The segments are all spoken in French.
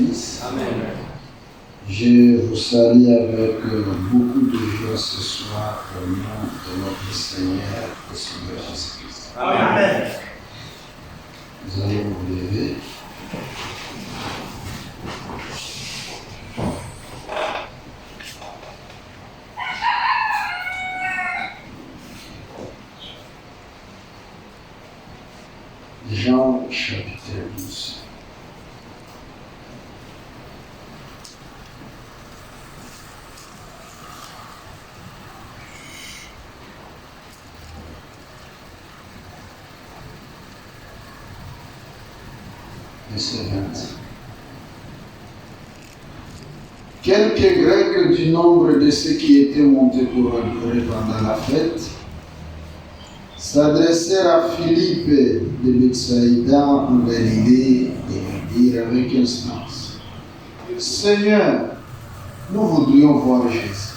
bénisse. Amen. Je vous salue avec beaucoup de joie ce soir au nom de notre Seigneur et Sauveur Jésus-Christ. Amen. Nous allons vous lever. Jean chapitre 12. Verset 20. Quelques Grecs du nombre de ceux qui étaient montés pour adorer pendant la fête s'adressèrent à Philippe de Bethsaïda en Galilée et lui dirent avec instance: Seigneur, nous voudrions voir Jésus.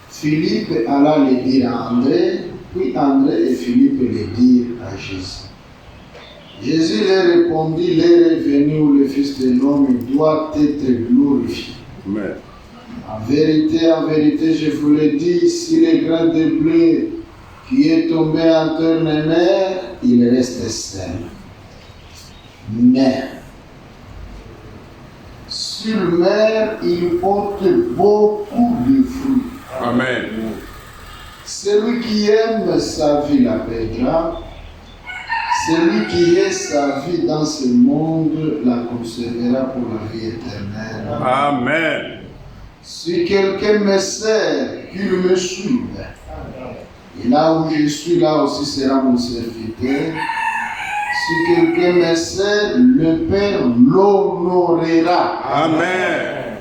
Philippe alla le dire à André, puis André et Philippe le dirent à Jésus. Jésus leur répondit: l'heure est venue où le Fils de l'homme doit être glorifié. Amen. En vérité, je vous le dis, si le grain de blé qui est tombé en terre et mer, il reste seul. Mais sur mer, il porte beaucoup de fruits. Amen. Celui qui aime sa vie la perdra. Celui qui est sa vie dans ce monde la conservera pour la vie éternelle. Amen. Si quelqu'un me sert, qu'il me suive. Et là où je suis, là aussi sera mon serviteur. Si quelqu'un me sert, le Père l'honorera. Amen.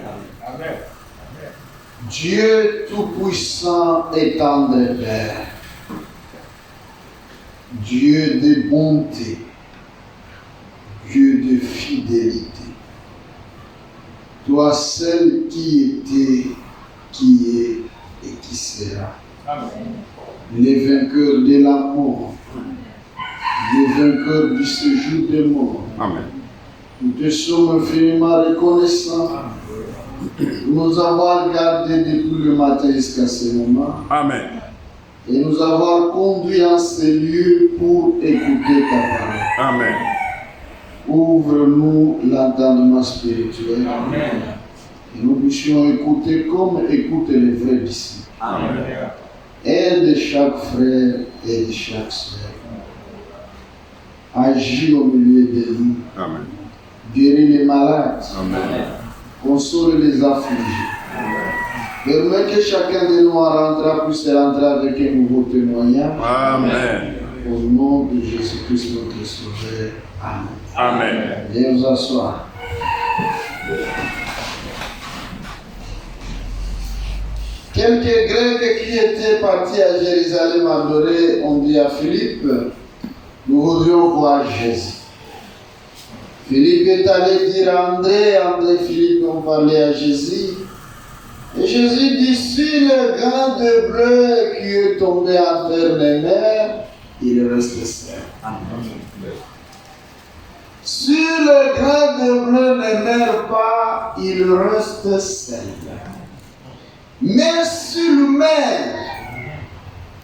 Dieu Tout-Puissant et tendre Père, Dieu de bonté, Dieu de fidélité, toi seul qui était, qui est et qui sera. Amen. Les vainqueurs de la mort, les vainqueurs du séjour des morts. Amen. Nous te sommes infiniment reconnaissants de nous avoir gardés depuis le matin jusqu'à ce moment. Amen. Et nous avoir conduits en ces lieux pour écouter ta parole. Amen. Ouvre-nous l'entendement spirituel. Amen. Et nous puissions écouter comme écoutent les vrais disciples. Amen. Aide chaque frère et de chaque sœur. Agis au milieu de nous. Amen. Guéris les malades. Amen. Console les affligés. Permets que chacun de nous rentrera puisse rentrer avec un nouveau témoignage. Amen. Au nom de Jésus-Christ notre Sauveur. Amen. Amen. Viens vous asseoir. Quelques Grecs qui étaient partis à Jérusalem adorer ont dit à Philippe: nous voudrions voir Jésus. Philippe est allé dire à André, André et Philippe ont parlé à Jésus. Et Jésus dit: si le grain de blé qui est tombé en terre et mer, il reste seul. Si le grain de blé ne meurt pas, il reste seul. Mais s'il meurt,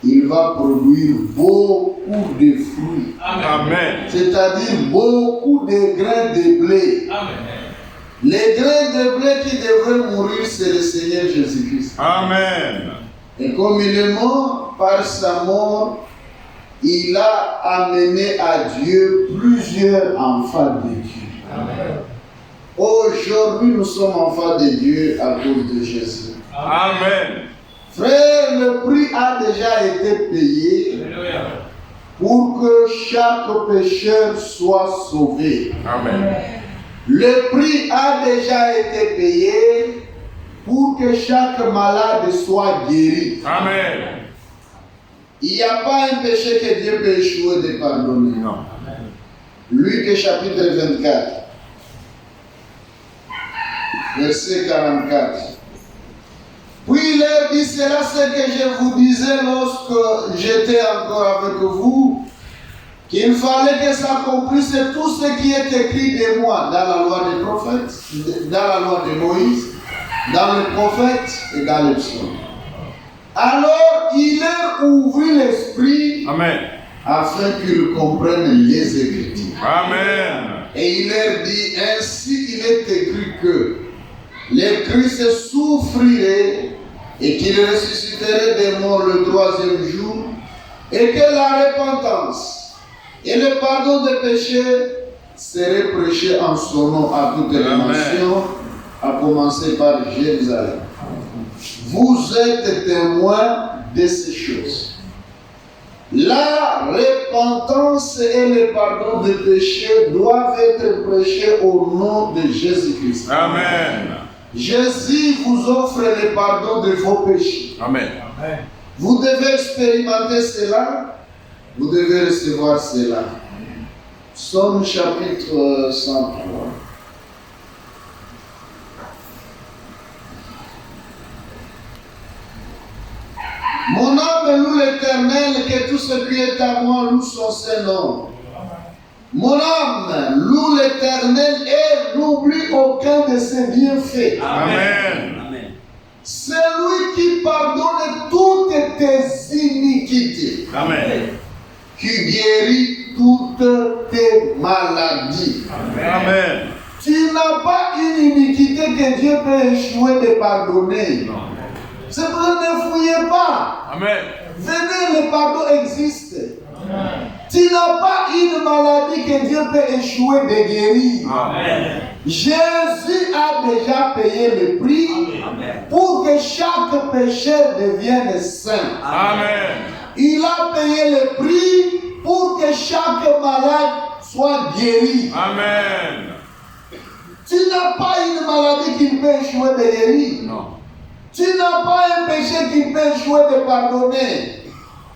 il va produire beaucoup de fruits. Amen. C'est-à-dire beaucoup de grains de blé. Amen. Les grains de blé qui devraient mourir, c'est le Seigneur Jésus-Christ. Amen. Et comme il est mort, par sa mort, il a amené à Dieu plusieurs enfants de Dieu. Amen. Aujourd'hui, nous sommes enfants de Dieu à cause de Jésus. Amen. Frère, le prix a déjà été payé pour que chaque pécheur soit sauvé. Amen. Le prix a déjà été payé pour que chaque malade soit guéri. Amen. Il n'y a pas un péché que Dieu peut échouer de pardonner. Non. Luc chapitre 24, verset 44. Puis il leur dit: c'est là ce que je vous disais lorsque j'étais encore avec vous, qu'il fallait que s'accomplisse tout ce qui est écrit de moi dans la loi des prophètes prophètes, dans la loi de Moïse, dans les prophètes et dans les psaumes. Alors il leur ouvrit l'esprit Amen. afin qu'ils comprennent les Écritures. Amen. Et il leur dit, ainsi il est écrit que les Christ souffrirait et qu'il ressusciterait des morts le 3e jour, et que la repentance et le pardon des péchés seraient prêchés en son nom à toutes les nations, à commencer par Jérusalem. Vous êtes témoins de ces choses. La repentance et le pardon des péchés doivent être prêchés au nom de Jésus-Christ. Amen. Jésus vous offre le pardon de vos péchés. Amen. Vous devez expérimenter cela, vous devez recevoir cela. Psaume chapitre 103. Mon âme loue l'Éternel, que tout ce qui est à moi loue son Saint-Nom. Mon âme loue l'Éternel et n'oublie aucun de ses bienfaits. Amen. C'est lui qui pardonne toutes tes iniquités, Amen. qui guérit toutes tes maladies. Amen. Tu n'as pas une iniquité que Dieu peut échouer de pardonner. C'est pour ça ne fouillez pas. Amen. Venez, le pardon existe. Tu n'as pas une maladie que Dieu peut échouer de guérir. Amen. Jésus a déjà payé le prix pour que chaque pécheur devienne saint. Amen. Il a payé le prix pour que chaque malade soit guéri. Amen. Tu n'as pas une maladie qui peut échouer de guérir. Non. Tu n'as pas un péché qui peut échouer de pardonner.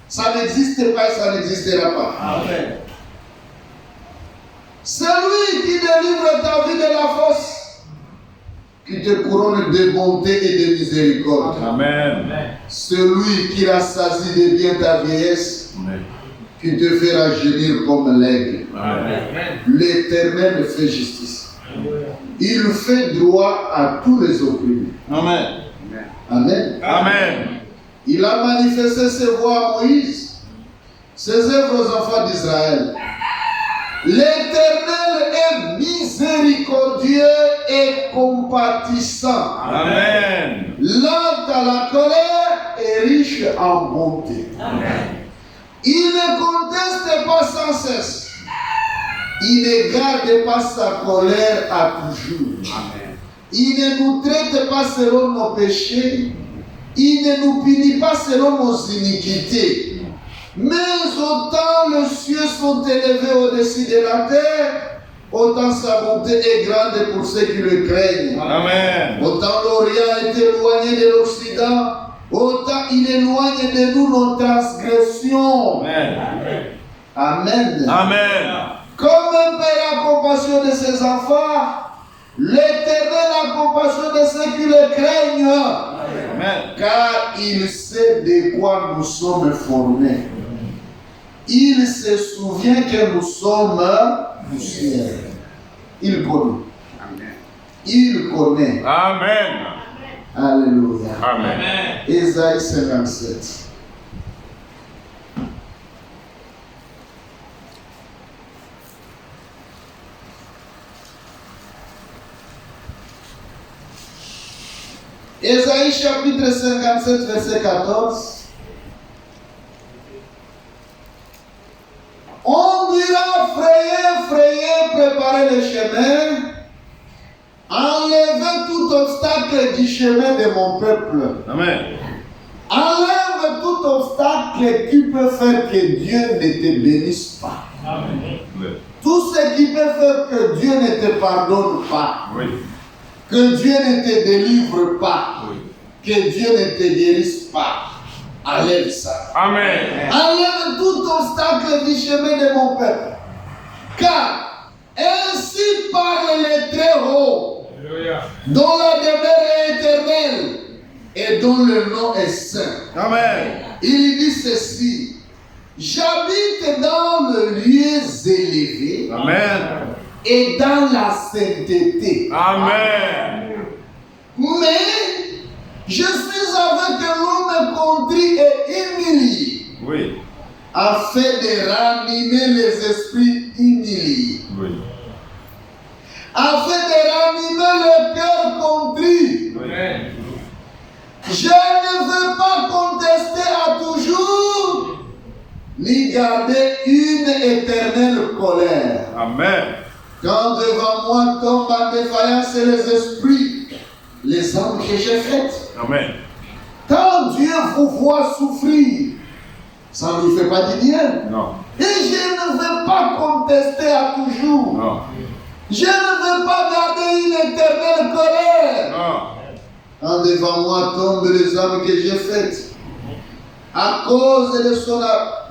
Ça n'existe pas et ça n'existera pas. Amen. C'est lui qui délivre ta vie de la fosse, qui te couronne de bonté et de miséricorde. Amen. Celui qui rassasie de bien ta vieillesse, Amen. qui te fera gémir comme l'aigle. Amen. L'Éternel fait justice. Il fait droit à tous les opprimés. Amen. Amen. Amen. Il a manifesté ses voies à Moïse, ses œuvres aux enfants d'Israël. L'Éternel est miséricordieux et compatissant. Amen. Lent à la colère et riche en bonté. Amen. Il ne conteste pas sans cesse. Il ne garde pas sa colère à toujours. Amen. Il ne nous traite pas selon nos péchés. Il ne nous punit pas selon nos iniquités. Mais autant les cieux sont élevés au-dessus de la terre, autant sa bonté est grande pour ceux qui le craignent. Amen. Autant l'Orient est éloigné de l'Occident, autant il éloigne de nous nos transgressions. Amen. Amen. Amen. Comme un père a compassion de ses enfants, l'Éternel a compassion de ceux qui le craignent. Amen. Car il sait de quoi nous sommes formés. Il se souvient que nous sommes poussière. Il connaît. Il connaît. Amen. Alléluia. Amen. Ésaïe 57. Ésaïe chapitre 57, verset 14. On dira frayez, frayez, préparez le chemin, enlevez tout obstacle du chemin de mon peuple. Amen. Enlève tout obstacle qui peut faire que Dieu ne te bénisse pas. Amen. Tout ce qui peut faire que Dieu ne te pardonne pas. Oui. Que Dieu ne te délivre pas. Oui. Que Dieu ne te guérisse pas. Enlève ça. Amen. Enlève tout obstacle du chemin de mon peuple. Car ainsi parle le Très-Haut, dont la demeure est éternelle et dont le nom est saint. Amen. Il dit ceci: j'habite dans le lieu élevé Amen. et dans la sainteté. Amen. Mais je suis avec l'homme contrit et humilié, Oui. afin de ranimer les esprits humiliés, Oui. afin de ranimer le cœur contrit. Oui. Je ne veux pas contester à toujours, ni garder une éternelle colère. Amen. Quand devant moi tombent en défaillance les esprits, les âmes que j'ai faites. Amen. Quand Dieu vous voit souffrir, ça ne lui fait pas du bien. Non. Et je ne veux pas contester à toujours. Non. Je ne veux pas garder une éternelle colère. Non. Quand devant moi tombent les âmes que j'ai faites, à cause de son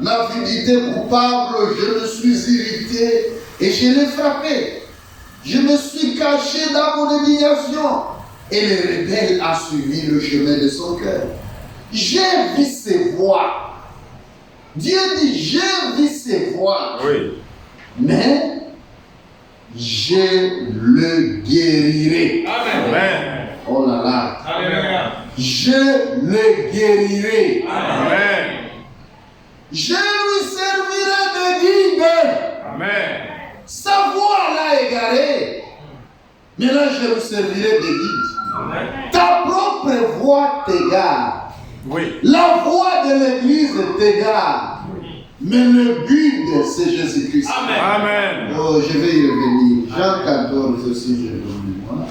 avidité coupable, je me suis irrité et je l'ai frappé. Je me suis caché dans mon indignation et le rebelle a suivi le chemin de son cœur. J'ai vu ses voix. Dieu dit, j'ai vu ses voix. Oui. Mais je le guérirai. Amen. Oh là là. Alléluia. Je le guérirai. Amen. Je lui servirai de guide. Amen. Sa voix l'a égaré. Mais là, je lui servirai de guide. Ta propre voix t'égare. Oui. La voix de l'église t'égare. Mais le guide, c'est Jésus-Christ. Amen. Oh, je vais y revenir. Jean 14 aussi, je vais revenir. Voilà.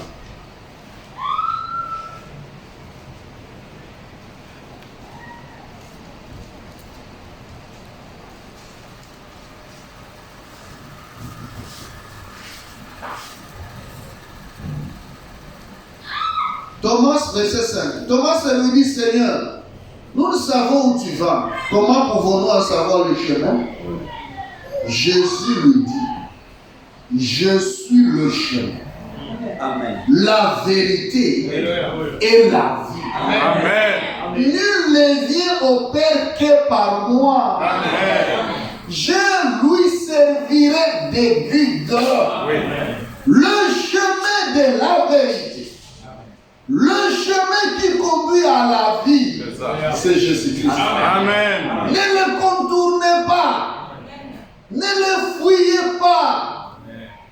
Thomas, verset 5. Thomas lui dit, Seigneur, nous ne savons où tu vas. Comment pouvons-nous en savoir le chemin? Jésus lui dit, je suis le chemin, Amen. la vérité et la vie. Amen. Nul ne vient au Père que par moi. Amen. Je lui servirai de guide. Oui. Le chemin de la vérité. Le chemin qui conduit à la vie, C'est ça. c'est Jésus-Christ. Amen. Ne le contournez pas. Ne le fouillez pas.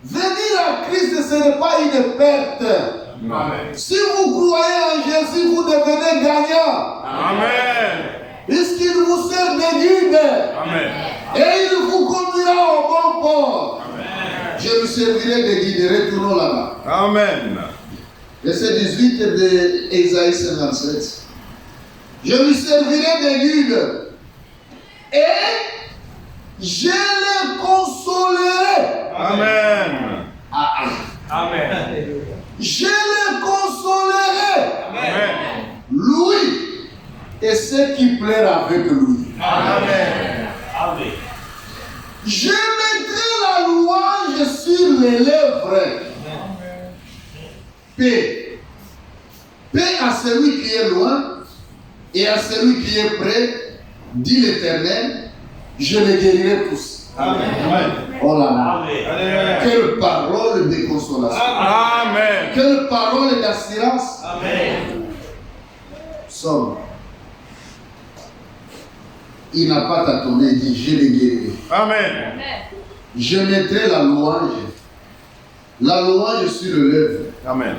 Venir à Christ, ce n'est pas une perte. Amen. Si vous croyez en Jésus, vous devenez gagnant. Amen. Puisqu'il vous sert de guide. Amen. Et il vous conduira au bon port. Je lui servirai de guide. Retournons là-bas. Amen. Verset 18 de Ésaïe 57. Je lui servirai de guide et je le consolerai. Amen. Amen. Je le consolerai. Amen. Lui et ceux qui pleurent avec lui. Amen. Amen. Je mettrai la louange sur les lèvres. Paix. Paix à celui qui est loin et à celui qui est près, dit l'Éternel, je les guérirai tous. Amen. Oh là là. Amen. Quelle parole de consolation. Amen. Quelle parole d'assurance. Amen. Somme. Il n'a pas tâtonné, il dit, je les guérirai. Amen. Je mettrai la louange sur le lèvre. Amen.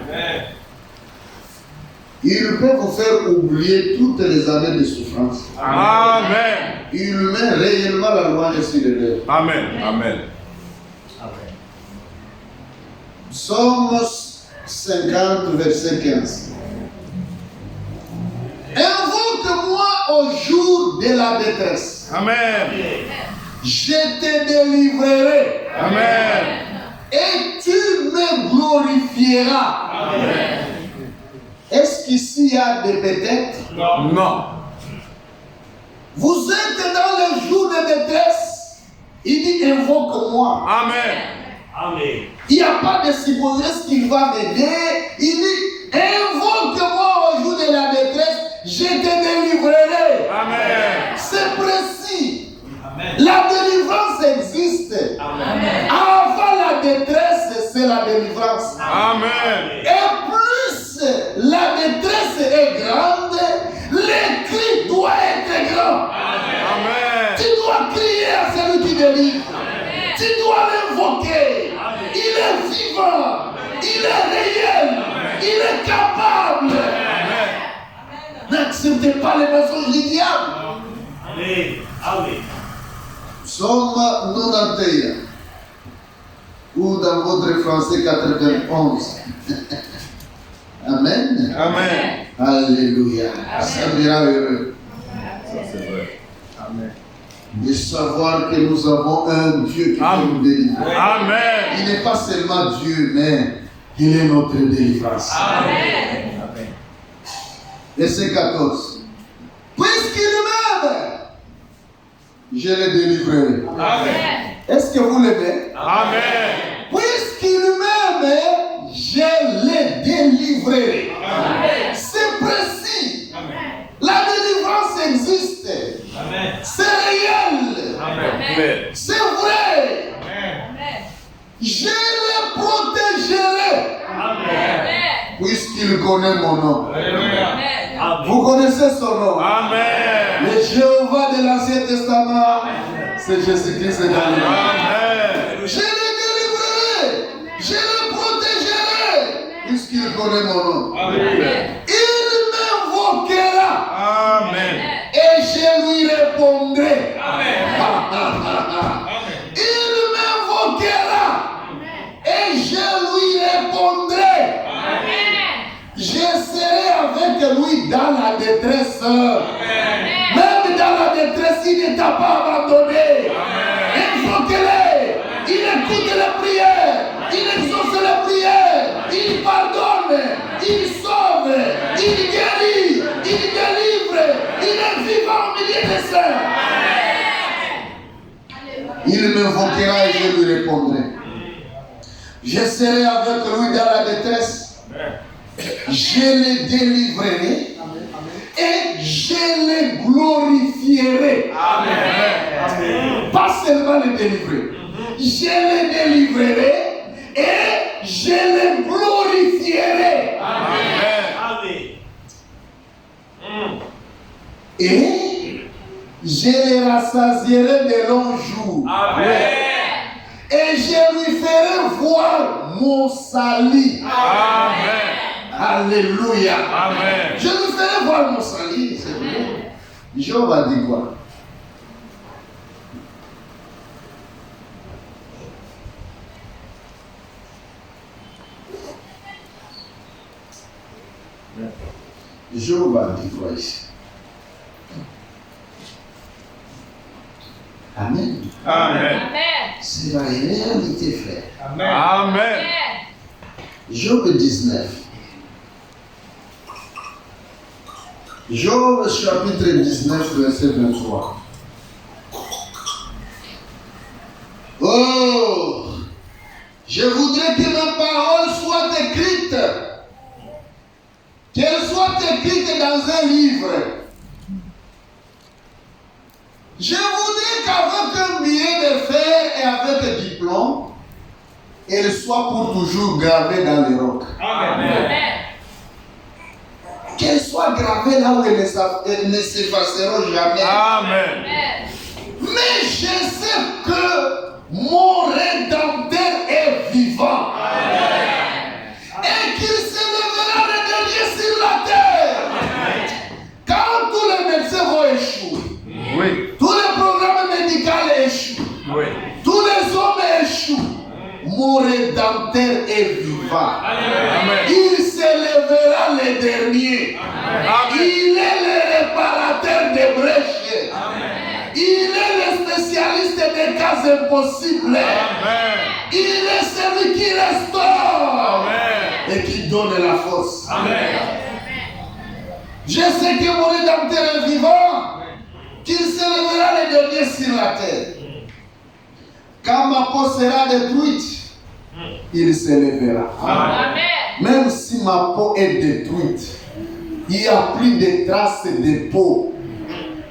Il peut vous faire oublier toutes les années de souffrance. Amen. Il met réellement la louange sur le lèvre. Amen. Amen. Psaume 50, verset 15. Invoque-moi au jour de la détresse. Amen. Je te délivrerai. Amen. Et tu me glorifieras. Amen. Est-ce qu'ici il y a des peut-être? Non. Vous êtes dans le jour de détresse. Il dit invoque-moi. Amen. Amen. Il n'y a pas de supposer ce qu'il va m'aider. Il dit invoque-moi au jour de la détresse. Je te délivrerai. Amen. C'est précis. Amen. La délivrance existe. Amen. Avant la détresse, Amen. Et plus la détresse est grande, le cri doit être grand. Amen. Tu dois crier à celui qui délivre. Tu dois l'invoquer. Il est vivant. Il est réel. Il est capable. N'acceptez pas les mensonges du diable. Amen. Amen. Psaume 91. Ou dans votre français 91. Amen. Amen. Alléluia. Ça me rend heureux Ça, c'est vrai. Amen. de savoir que nous avons un Dieu qui peut Amen. nous délivrer. Amen. Il n'est pas seulement Dieu, mais il est notre délivrance. Amen. Verset 14. Puisqu'il m'aime, je le délivrerai. Amen. Est-ce que vous l'aimez? Amen. Puisqu'il m'aime, je le délivrerai. Amen. C'est précis. Amen. La délivrance existe. Amen. C'est réel. Amen. C'est vrai. Amen. Je le protégerai. Amen. Puisqu'il connaît mon nom. Alléluia. Amen. Vous connaissez son nom. Amen. Le Jéhovah de l'Ancien Testament, c'est Jésus-Christ de Galilée. Amen. Je le délivrerai. Je le protégerai. Puisqu'il connaît mon nom. Amen. Il m'invoquera. Amen. Et je lui répondrai. Amen. Il m'invoquera. Et je lui répondrai. Je serai avec lui dans la détresse. Même dans la détresse, il ne t'a pas abandonné. Invoquez-le. Il écoute les prières. Il exauce les prières. Il pardonne. Il sauve. Il guérit. Il délivre. Il est vivant au milieu des saints. Il m'invoquera et je lui répondrai. Je serai avec lui dans la détresse. Je le délivrerai et je le glorifierai. Amen. Pas seulement le délivrer. Je le délivrerai et je le glorifierai. Amen. Et je le rassasierai de longs jours. Amen. Et je lui ferai voir mon salut. Amen. Alléluia. Amen. Je lui ferai voir mon salut. C'est vrai. Job a dit quoi? Job a dit quoi ici? Amen. Amen. C'est la réalité, frère. Amen. Job 19. Job chapitre 19, verset 23. Oh, je voudrais que ma parole soit écrite, qu'elle soit écrite dans un livre. Je voudrais qu'avec un billet de fer et avec un diplôme, elle soit pour toujours gravée dans les rocs. Amen. Qu'elle soit gravée là où elle ne s'effaceront jamais. Amen. Mais je sais que mon Rédempteur est vivant. Et qu'il se lèvera le dernier sur la terre. Quand tous les médecins vont échouer, Oui. tous les programmes médicaux échouent, Oui. tous les hommes échouent, mon Rédempteur est vivant. Amen. Il se lèvera le dernier. Amen. Il est le réparateur des brèches. Il est le spécialiste des cas impossibles. Amen. Il est celui qui restaure Amen. et qui donne la force. Amen. Je sais que mon Rédempteur est vivant, qu'il se lèvera le dernier sur la terre. Quand ma peau sera détruite, il se lèvera. Amen. Même si ma peau est détruite, il n'y a plus de traces de peau.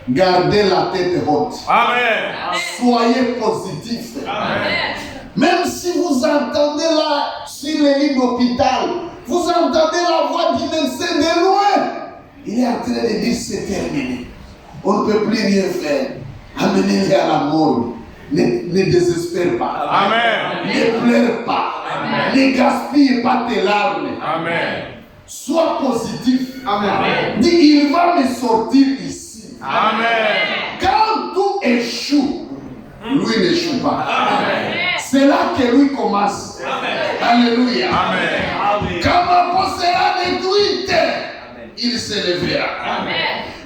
Gardez la tête haute. Amen. Soyez positifs. Amen. Même si vous entendez là, sur sur le lit d'hôpital, vous entendez la voix du médecin de loin. Il est en train de dire c'est terminé. On ne peut plus rien faire. Amenez-les à la mort. Ne désespère pas. Amen. Ne pleure pas. Amen. Ne gaspille pas tes larmes. Amen. Sois positif. Amen. Dis, il va me sortir ici. Amen. Quand tout échoue, lui n'échoue pas. Amen. C'est là que lui commence. Alléluia. Amen. Quand ma peau sera détruite, il se lèvera.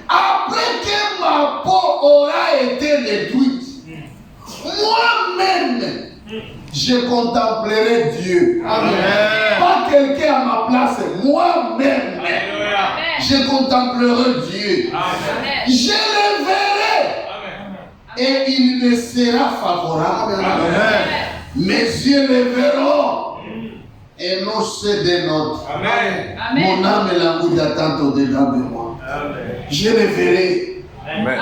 Après que ma peau aura été détruite, moi-même, je contemplerai Dieu. Amen. Pas quelqu'un à ma place, moi-même, je contemplerai Dieu. Je le verrai et il me sera favorable. Amen. Mes yeux le verront et non ceux des nôtres. Amen. Mon âme et l'amour d'attente au-dedans de moi. Amen. Je le verrai Amen.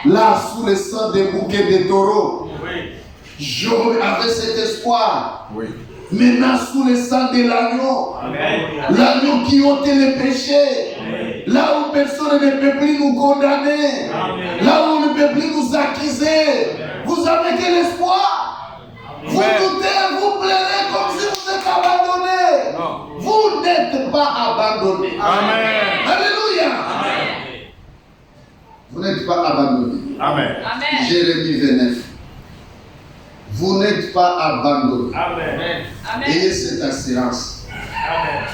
là sous le sang des bouquets de taureaux. Oui. J'avais cet espoir. Oui. Maintenant sous le sang de l'agneau. L'agneau qui ôte les péchés. Là où personne ne peut plus nous condamner. Là où on ne peut plus nous accuser. Vous avez quel espoir? Vous doutez, vous pleurez comme si vous êtes abandonné. Non. Vous n'êtes pas abandonné. Amen. Alléluia. Amen. Vous n'êtes pas abandonné. Amen. Jérémie 29. Vous n'êtes pas abandonné. Amen. Ayez cette assurance. Amen.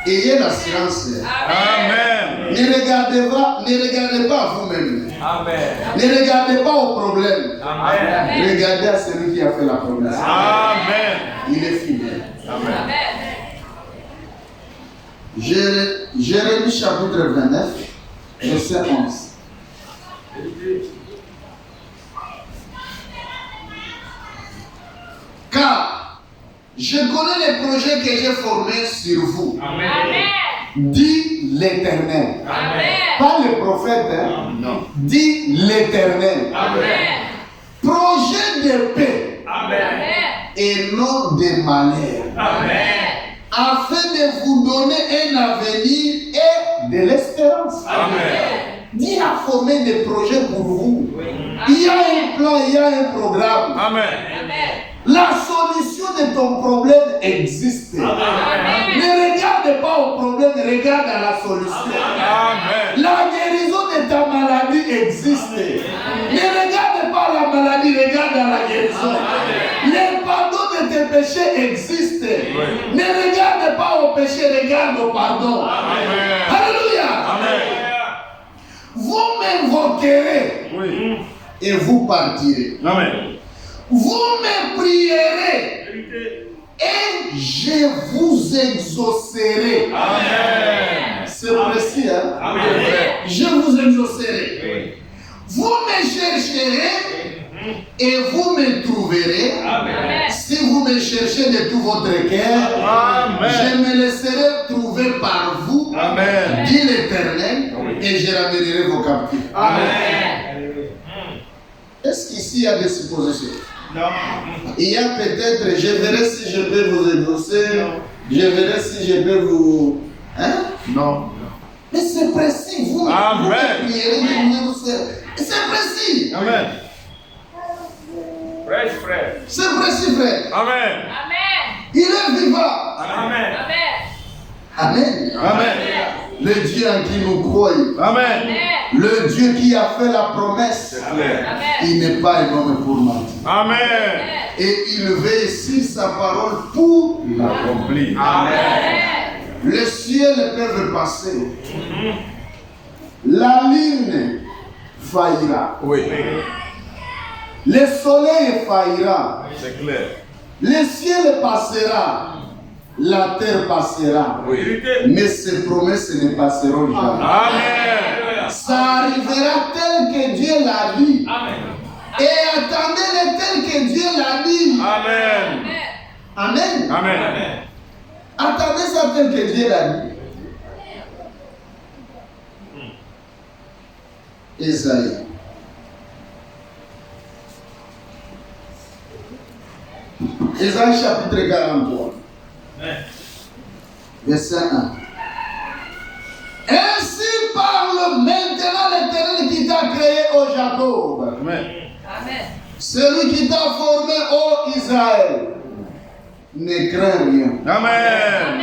Ayez l'assurance. Amen. Ne regardez pas à vous-même. Amen. Ne regardez pas au problème. Amen. Regardez à celui qui a fait la promesse. Amen. Il est fidèle. Amen. Jérémie chapitre 29, verset 11. Car je connais les projets que j'ai formés sur vous, dit l'Éternel. Pas le prophète, hein? Non. Dit l'Éternel. Projet de paix Amen. et non de malheur, Amen. afin de vous donner un avenir et de l'espérance. Amen. Dieu a formé des projets pour vous. Il y a un plan, il y a un programme. Amen. La solution de ton problème existe. Ne regarde pas au problème, regarde à la solution. Amen. La guérison de ta maladie existe. Ne regarde pas la maladie, regarde à la guérison. Le pardon de tes péchés existe. Ne regarde pas au péché, regarde au pardon. Amen. Alléluia. Amen. Vous m'invoquerez Oui. et vous partirez. Amen. Vous me prierez et je vous exaucerai. Amen. C'est précis, hein? Amen. Je vous exaucerai. Vous me chercherez et vous me trouverez. Amen. Si vous me cherchez de tout votre cœur, Amen. je me laisserai trouver par vous, Amen. dit l'Éternel, et je ramènerai vos captifs. Amen. Est-ce qu'ici il y a des suppositions? Non. Il y a peut-être, je verrai si je peux vous exaucer, je verrai si je peux vous... Hein? Non. Mais c'est précis, vous Amen. me prierez, je vous exaucerai. C'est précis. Amen. Prêche, frère. C'est précis, frère. Amen. Il est vivant. Amen. Amen. Amen. Le Dieu en qui nous croyons. Amen. Le Dieu qui a fait la promesse. C'est clair. Il n'est pas un homme pour mentir. Amen. Et il veille sur sa parole pour Accompli. Amen. les ciels peuvent passer. La lune faillira. Oui. Le soleil faillira. C'est clair. Le ciel passera. La terre passera. Oui. Mais ces promesses ne passeront jamais. Amen. Ça arrivera tel que Dieu l'a dit. Amen. Et attendez-le tel que Dieu l'a dit. Amen. Amen. Amen. Attendez ça tel que Dieu l'a dit. Isaïe. Isaïe chapitre 43. Verset 1. Ainsi parle maintenant l'Éternel qui t'a créé, ô Jacob. Amen. Amen. Celui qui t'a formé, ô Israël. Ne crains rien. Amen.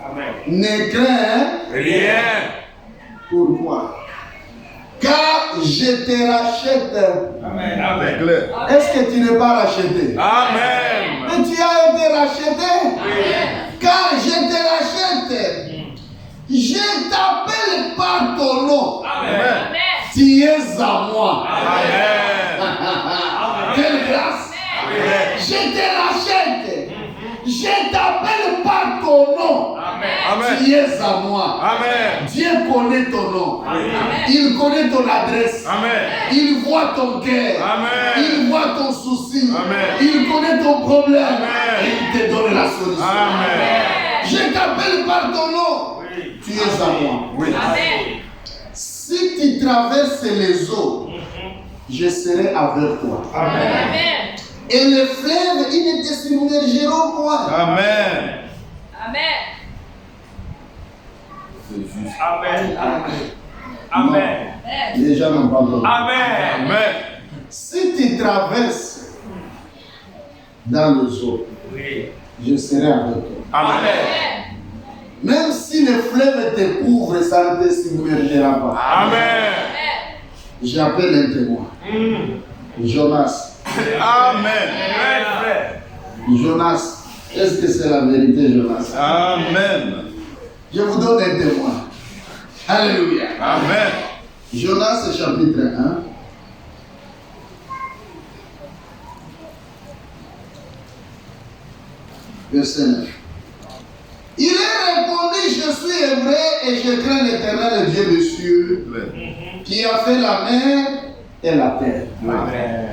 Amen. Ne crains Rien. pourquoi? Car je te rachète. Amen. C'est clair. Est-ce que tu n'es pas racheté? Amen. Mais tu as été racheté. Amen. Car je te rachète. Je t'appelle par ton nom. Amen. Tu es à moi. Amen. Quelle grâce. Amen. Je te rachète. Je t'appelle par ton nom. Amen. Tu es à moi. Amen. Dieu connaît ton nom. Amen. Il connaît ton adresse. Amen. Il voit ton cœur. Amen. Il voit ton souci. Amen. Il connaît ton problème. Amen. Et il te donne la solution. Amen. Je t'appelle par ton nom. Tu es à moi. Oui. Amen. Si tu traverses les eaux, je serai avec toi. Amen. Et les fleuves, ils ne te submergeront point. Amen. Amen. Amen. Amen. Les gens n'ont pas besoin. Amen. Amen. Si tu traverses dans les eaux, Oui. je serai avec toi. Amen. Même si les fleuves te couvrent, ça ne te submergera pas. Amen. J'appelle un témoin. Jonas. Amen. Jonas, est-ce que c'est la vérité, Jonas? Amen. Je vous donne un témoin. Alléluia. Amen. Jonas, chapitre 1. Verset 9. Il est répondu, je suis hébreu et je crains l'Éternel, le Dieu des cieux, qui a fait la mer et la terre. Amen.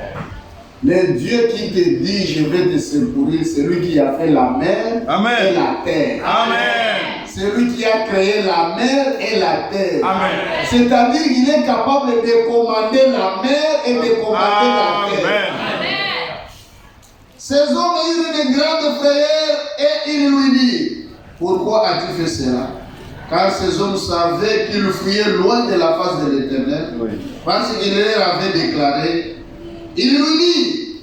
Le Dieu qui te dit, je vais te secourir, c'est lui qui a fait la mer Amen. et la terre. Amen. C'est lui qui a créé la mer et la terre. Amen. C'est-à-dire qu'il est capable de commander la mer et de commander la terre. Amen. Ces hommes eurent une grande frayeur et ils lui dirent, pourquoi as-tu fait cela? Car ces hommes savaient qu'ils fuyaient loin de la face de l'Éternel, parce qu'il leur avait déclaré. Il lui dit,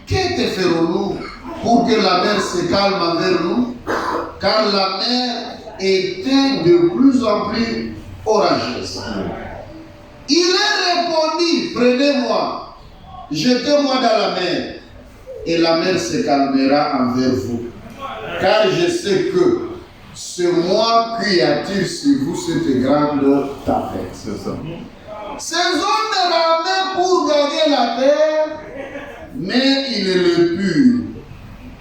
que te ferons-nous pour que la mer se calme envers nous? Car la mer était de plus en plus orageuse. Il leur répondit, prenez-moi, jetez-moi dans la mer, et la mer se calmera envers vous. Car je sais que c'est moi qui attire sur vous cette grande tempête. C'est ça. Ces hommes ramaient pour gagner la terre, mais ils ne le purent,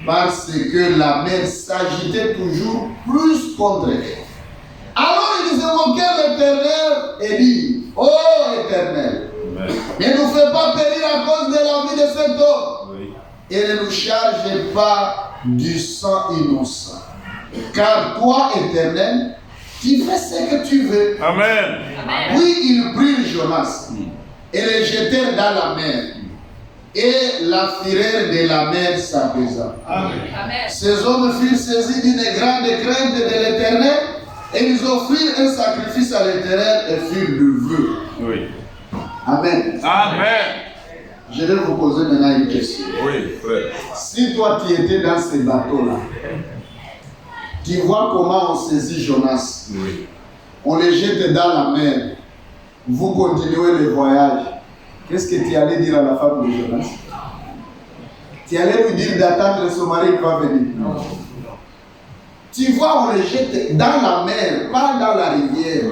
parce que la mer s'agitait toujours plus contre eux. Alors ils évoquèrent l'Éternel et dirent, ô Éternel, ne nous fais pas périr à cause de la vie de cet homme, et ne nous charge pas du sang innocent. Car toi, Éternel, tu fais ce que tu veux. Amen. Oui, ils prirent Jonas et le jetèrent dans la mer. Et la fureur de la mer s'apaisa. Amen. Ces hommes furent saisis d'une grande crainte de l'Éternel et ils offrirent un sacrifice à l'Éternel et furent leveux. Oui. Amen. Amen. Je vais vous poser maintenant une question. Oui, frère. Si toi tu étais dans ces bateaux-là, tu vois comment on saisit Jonas. Oui. On les jette dans la mer. Vous continuez le voyage. Qu'est-ce que tu allais dire à la femme de Jonas? Tu allais lui dire d'attendre son mari qui va venir. Non. Tu vois, on les jette dans la mer, pas dans la rivière,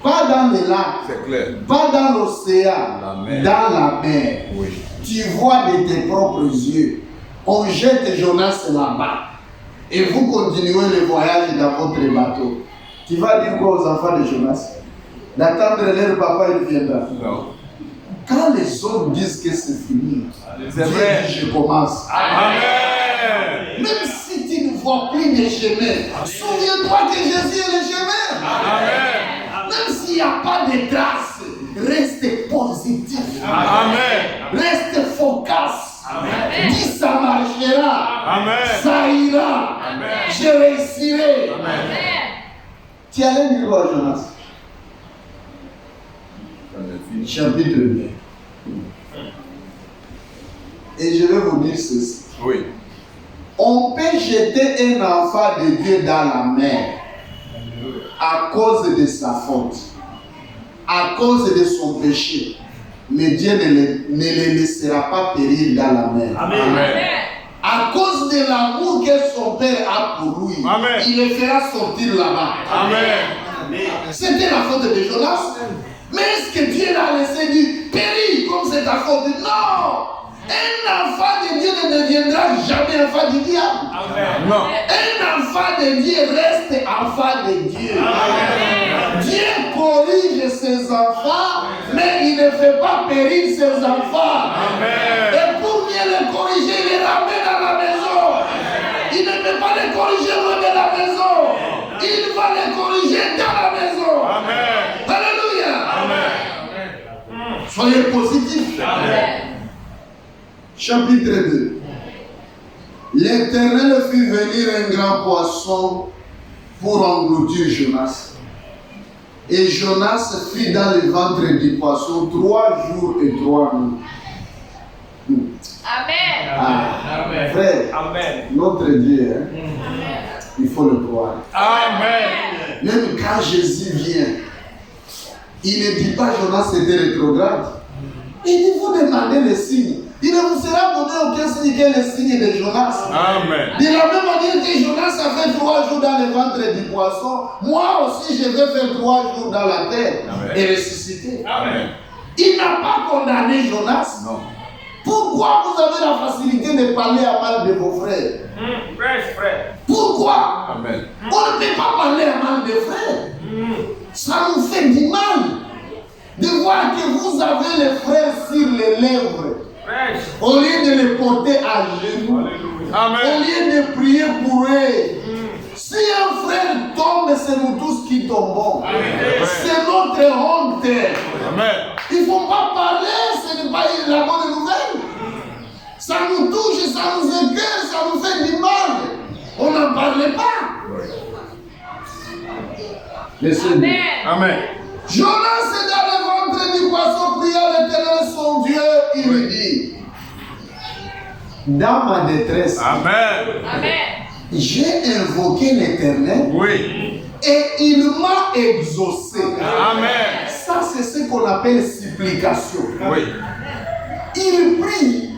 pas dans les lacs, C'est clair. pas dans l'océan, La mer. dans la mer. Oui. Tu vois de tes propres yeux. On jette Jonas là-bas. Et vous continuez le voyage dans votre bateau. Tu vas dire quoi aux enfants de Jonas? D'attendre leur papa, il viendra. Non. Quand les hommes disent que c'est fini, C'est Dieu vrai. dit, je commence. Amen. Même si tu ne vois plus de chemin, souviens-toi que Jésus est le chemin. Amen. Même s'il n'y a pas de traces, reste positif. Amen. Reste focus. Dis ça marchera. Amen. Ça ira. Je réussirai. Amen. Tu allais dire quoi, Jonas? Chapitre 2. Et je vais vous dire ceci. Oui. On peut jeter un enfant de Dieu dans la mer à cause de sa faute, à cause de son péché. Mais Dieu ne le laissera pas périr dans la mer. Amen. À cause de l'amour que son père a pour lui, Amen. il le fera sortir là-bas. Amen. C'était la faute de Jonas. Mais est-ce que Dieu l'a laissé dire périr comme c'est ta faute? Non! Un enfant de Dieu ne deviendra jamais enfant du diable. Amen. Non. Un enfant de Dieu reste enfant de Dieu. Amen. Dieu corrige ses enfants, mais il ne fait pas périr ses enfants. Amen. Et pour mieux les corriger, il les ramène à la maison. Il ne peut pas les corriger loin de la maison. Il va les corriger dans la maison. Amen. Alléluia. Amen. Soyez positifs. Amen. Chapitre 2. L'Éternel fit venir un grand poisson pour engloutir Jonas. Et Jonas fut dans le ventre du poisson 3 jours et 3 nuits. Amen. Ah, Amen. frère, Amen. notre Dieu, hein, il faut le croire. Amen. Même quand Jésus vient, il ne dit pas Jonas était rétrograde. Il dit, vous demandez les signes. Il ne vous sera donné aucun signe que le signe de Jonas. Amen. De la même manière que Jonas a fait 3 jours dans le ventre du poisson, moi aussi je vais faire 3 jours dans la terre et ressusciter. Amen. Il n'a pas condamné Jonas. Non. Pourquoi vous avez la facilité de parler à mal de vos frères? Fresh, frère. Pourquoi? Amen. On ne peut pas parler à mal des frères. Ça nous fait du mal de voir que vous avez les frères sur les lèvres. Fresh. Au lieu de les porter à genoux, Alléluia. au Amen. lieu de prier pour eux. Si un frère tombe, c'est nous tous qui tombons. C'est notre honte. Amen. Il ne faut pas parler, ce n'est pas la bonne nouvelle. Ça nous touche, ça nous écoeure, ça nous fait du mal. On n'en parle pas. Laissez-nous. Amen. Jonas est dans le ventre du poisson, pria l'Éternel son Dieu, il lui dit, dans ma détresse, Amen. Amen. j'ai invoqué l'Éternel Oui. et il m'a exaucé. Amen. Ça, c'est ce qu'on appelle supplication. Oui. Il prie,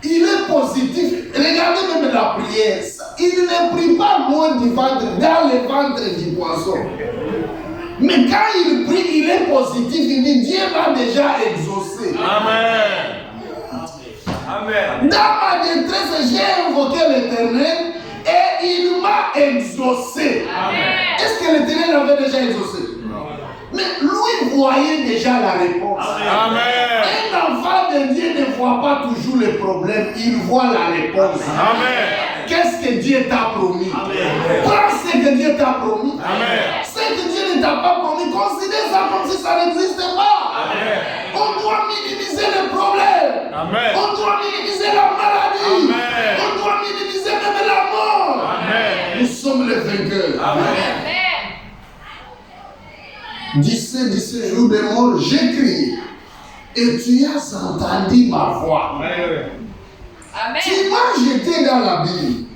il est positif. Regardez même la prière. Il ne prie pas loin du ventre, dans le ventre du poisson. Mais quand il prie, il est positif. Il dit, Dieu m'a déjà exaucé. Amen. Amen. Dans ma détresse, j'ai invoqué l'Éternel et il m'a exaucé. Est-ce que l'Éternel avait déjà exaucé? Non. Mais lui voyait déjà la réponse. Amen. Un enfant de Dieu ne voit pas toujours les problèmes, il voit la réponse. Amen. Qu'est-ce que Dieu t'a promis? Prends ce que Dieu t'a promis. Amen. Ce que Dieu ne t'a pas promis, considère ça comme si ça n'existe pas. Amen. On doit minimiser les problèmes. Amen. On doit minimiser la maladie. Amen. On doit minimiser même la mort. Amen. Nous sommes les vainqueurs. Amen. Amen. 17 jours de mort, j'ai crié. Et tu as entendu ma voix. Amen. Tu m'as jeté dans l'abîme,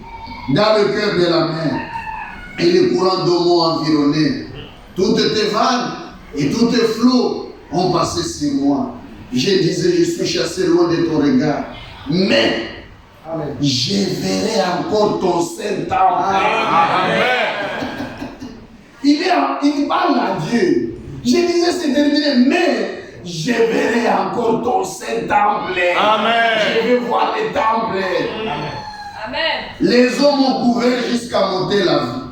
dans le cœur de la mer. Et les courants d'eau m'ont environné. Toutes tes vagues et tous tes flots ont passé sur moi. Je disais, je suis chassé loin de ton regard. Mais je verrai encore ton Saint-Temple. Amen. Il parle à Dieu. Je disais, c'est terminé, mais je verrai encore ton Saint-Temple. Amen. Je vais voir les temples. Amen. Les hommes ont couvert jusqu'à monter la vie.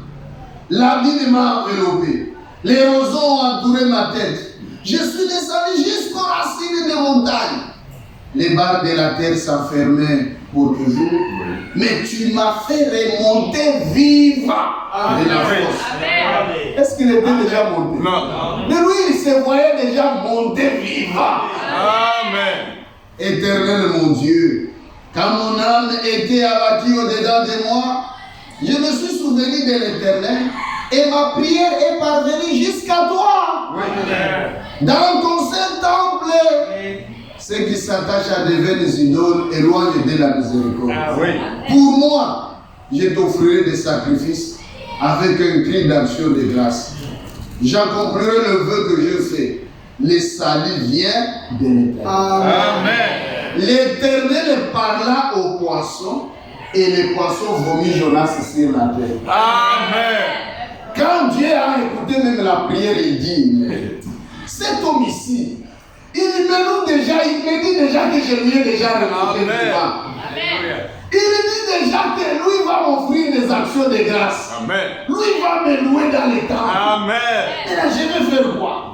L'abîme m'a enveloppé. Les roseaux ont entouré ma tête. Je suis descendu jusqu'aux racines des montagnes. Les barres de la terre s'enfermaient pour toujours. Mais tu m'as fait remonter vivant de la force. Amen. Est-ce qu'il était déjà monté? Non. Mais lui, il se voyait déjà monter vivant. Amen. Éternel mon Dieu, quand mon âme était abattue au-dedans de moi, Je me suis souvenu de l'Éternel et ma prière est parvenue jusqu'à toi. Dans ton saint temple, ceux qui s'attachent à devenir des idoles éloignent de la miséricorde. Pour moi, je t'offrirai des sacrifices avec un cri d'action de grâce. J'accomplirai le vœu que je fais. Le salut vient de l'Éternel. Amen. L'Éternel parla aux poissons et les poissons vomit Jonas sur la terre. Amen. Quand Dieu a écouté même la prière, il dit, cet homme ici, il me dit déjà que je lui ai déjà remonté le vivant. Il dit déjà que lui va m'offrir des actions de grâce. Amen. Lui va me louer dans les temps. Amen. Et là, je vais faire quoi?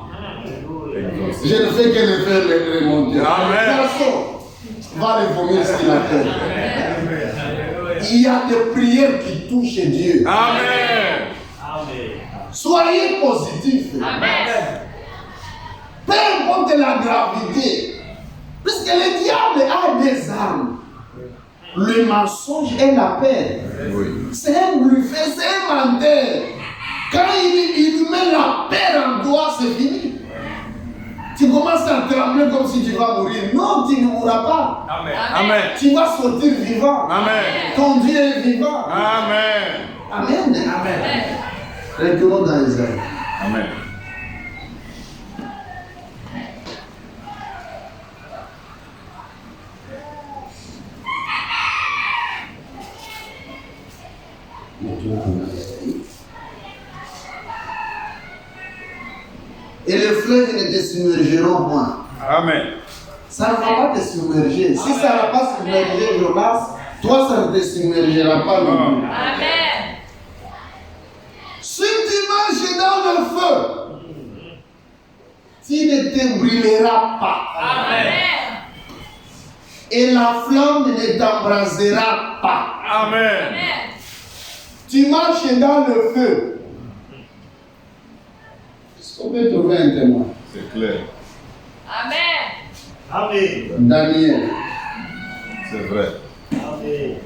Je ne fais que le faire les remonter. Amen. Garçon, va les vomir sur la terre. Il y a des prières qui touchent Dieu. Amen. Soyez positifs. Amen. Peu importe la gravité. Puisque le diable a des armes. Le mensonge et la paix. Oui. C'est un bluffeur, c'est un menteur. Quand il met la paix en toi, c'est fini. Tu commences à trembler comme si tu vas mourir. Non, tu ne mourras pas. Amen. Amen. Tu vas sortir vivant. Amen. Ton Dieu est vivant. Amen. Amen. Amen. Retournons dans les airs. Amen. Et les fleuves ne te submergeront point. Amen. Ça ne va pas te submerger. Si ça ne va pas submerger Jonas, toi ça ne te submergera pas non plus. Amen. Si tu marches dans le feu, tu ne te brûleras pas. Amen. Et la flamme ne t'embrasera pas. Amen. Tu marches dans le feu. Est-ce qu'on peut trouver un témoin? C'est clair. Amen. Daniel. C'est vrai. Amen.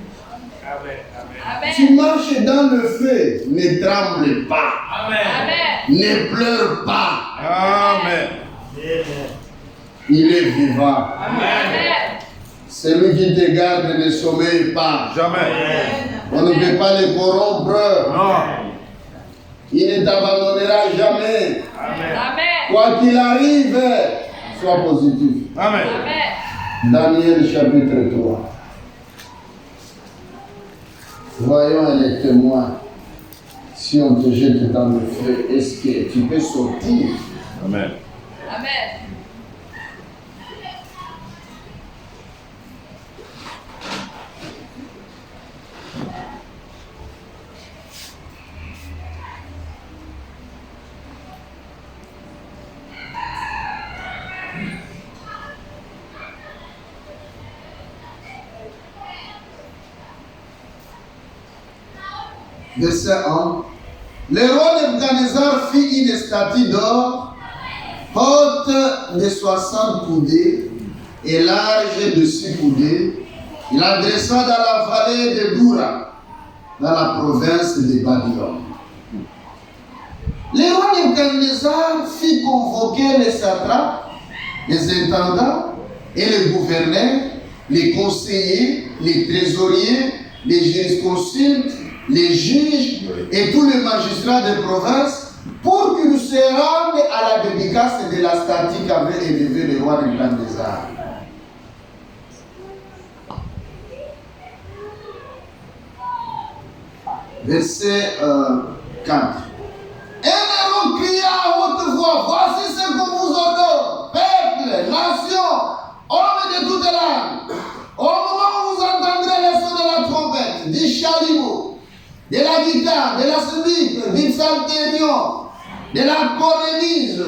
Tu marches dans le feu, ne tremble pas. Amen. Ne pleure pas. Amen. Il est vivant. Amen. Celui qui te garde ne sommeille pas. Jamais. On ne peut pas le corrompre. Non. Il ne t'abandonnera jamais. Amen. Quoi qu'il arrive, sois positif. Amen. Amen. Daniel chapitre 3. Voyons les témoins. Si on te jette dans le feu, est-ce que tu peux sortir? Amen. Amen. Verset 1. Le roi Nebuchadnezzar fit une statue d'or, haute de 60 coudées et large de 6 coudées. Il la dressa dans la vallée de Doura, dans la province de Babylone. Le roi Nebuchadnezzar fit convoquer les satrapes, les intendants et les gouverneurs, les conseillers, les trésoriers, les jurisconsultes, les juges et tous les magistrats de province pour qu'ils se rendent à la dédicace de la statue qu'avait élevée le roi Nebuchadnezzar. Verset 4. Un héros cria à haute voix, voici ce que vous ordonne, peuple, nation, hommes de toutes langues. Au moment où vous entendrez les sons de la trompette, du chalumeau, de la guitare, de la cymbale, du psalterion, de la cornemuse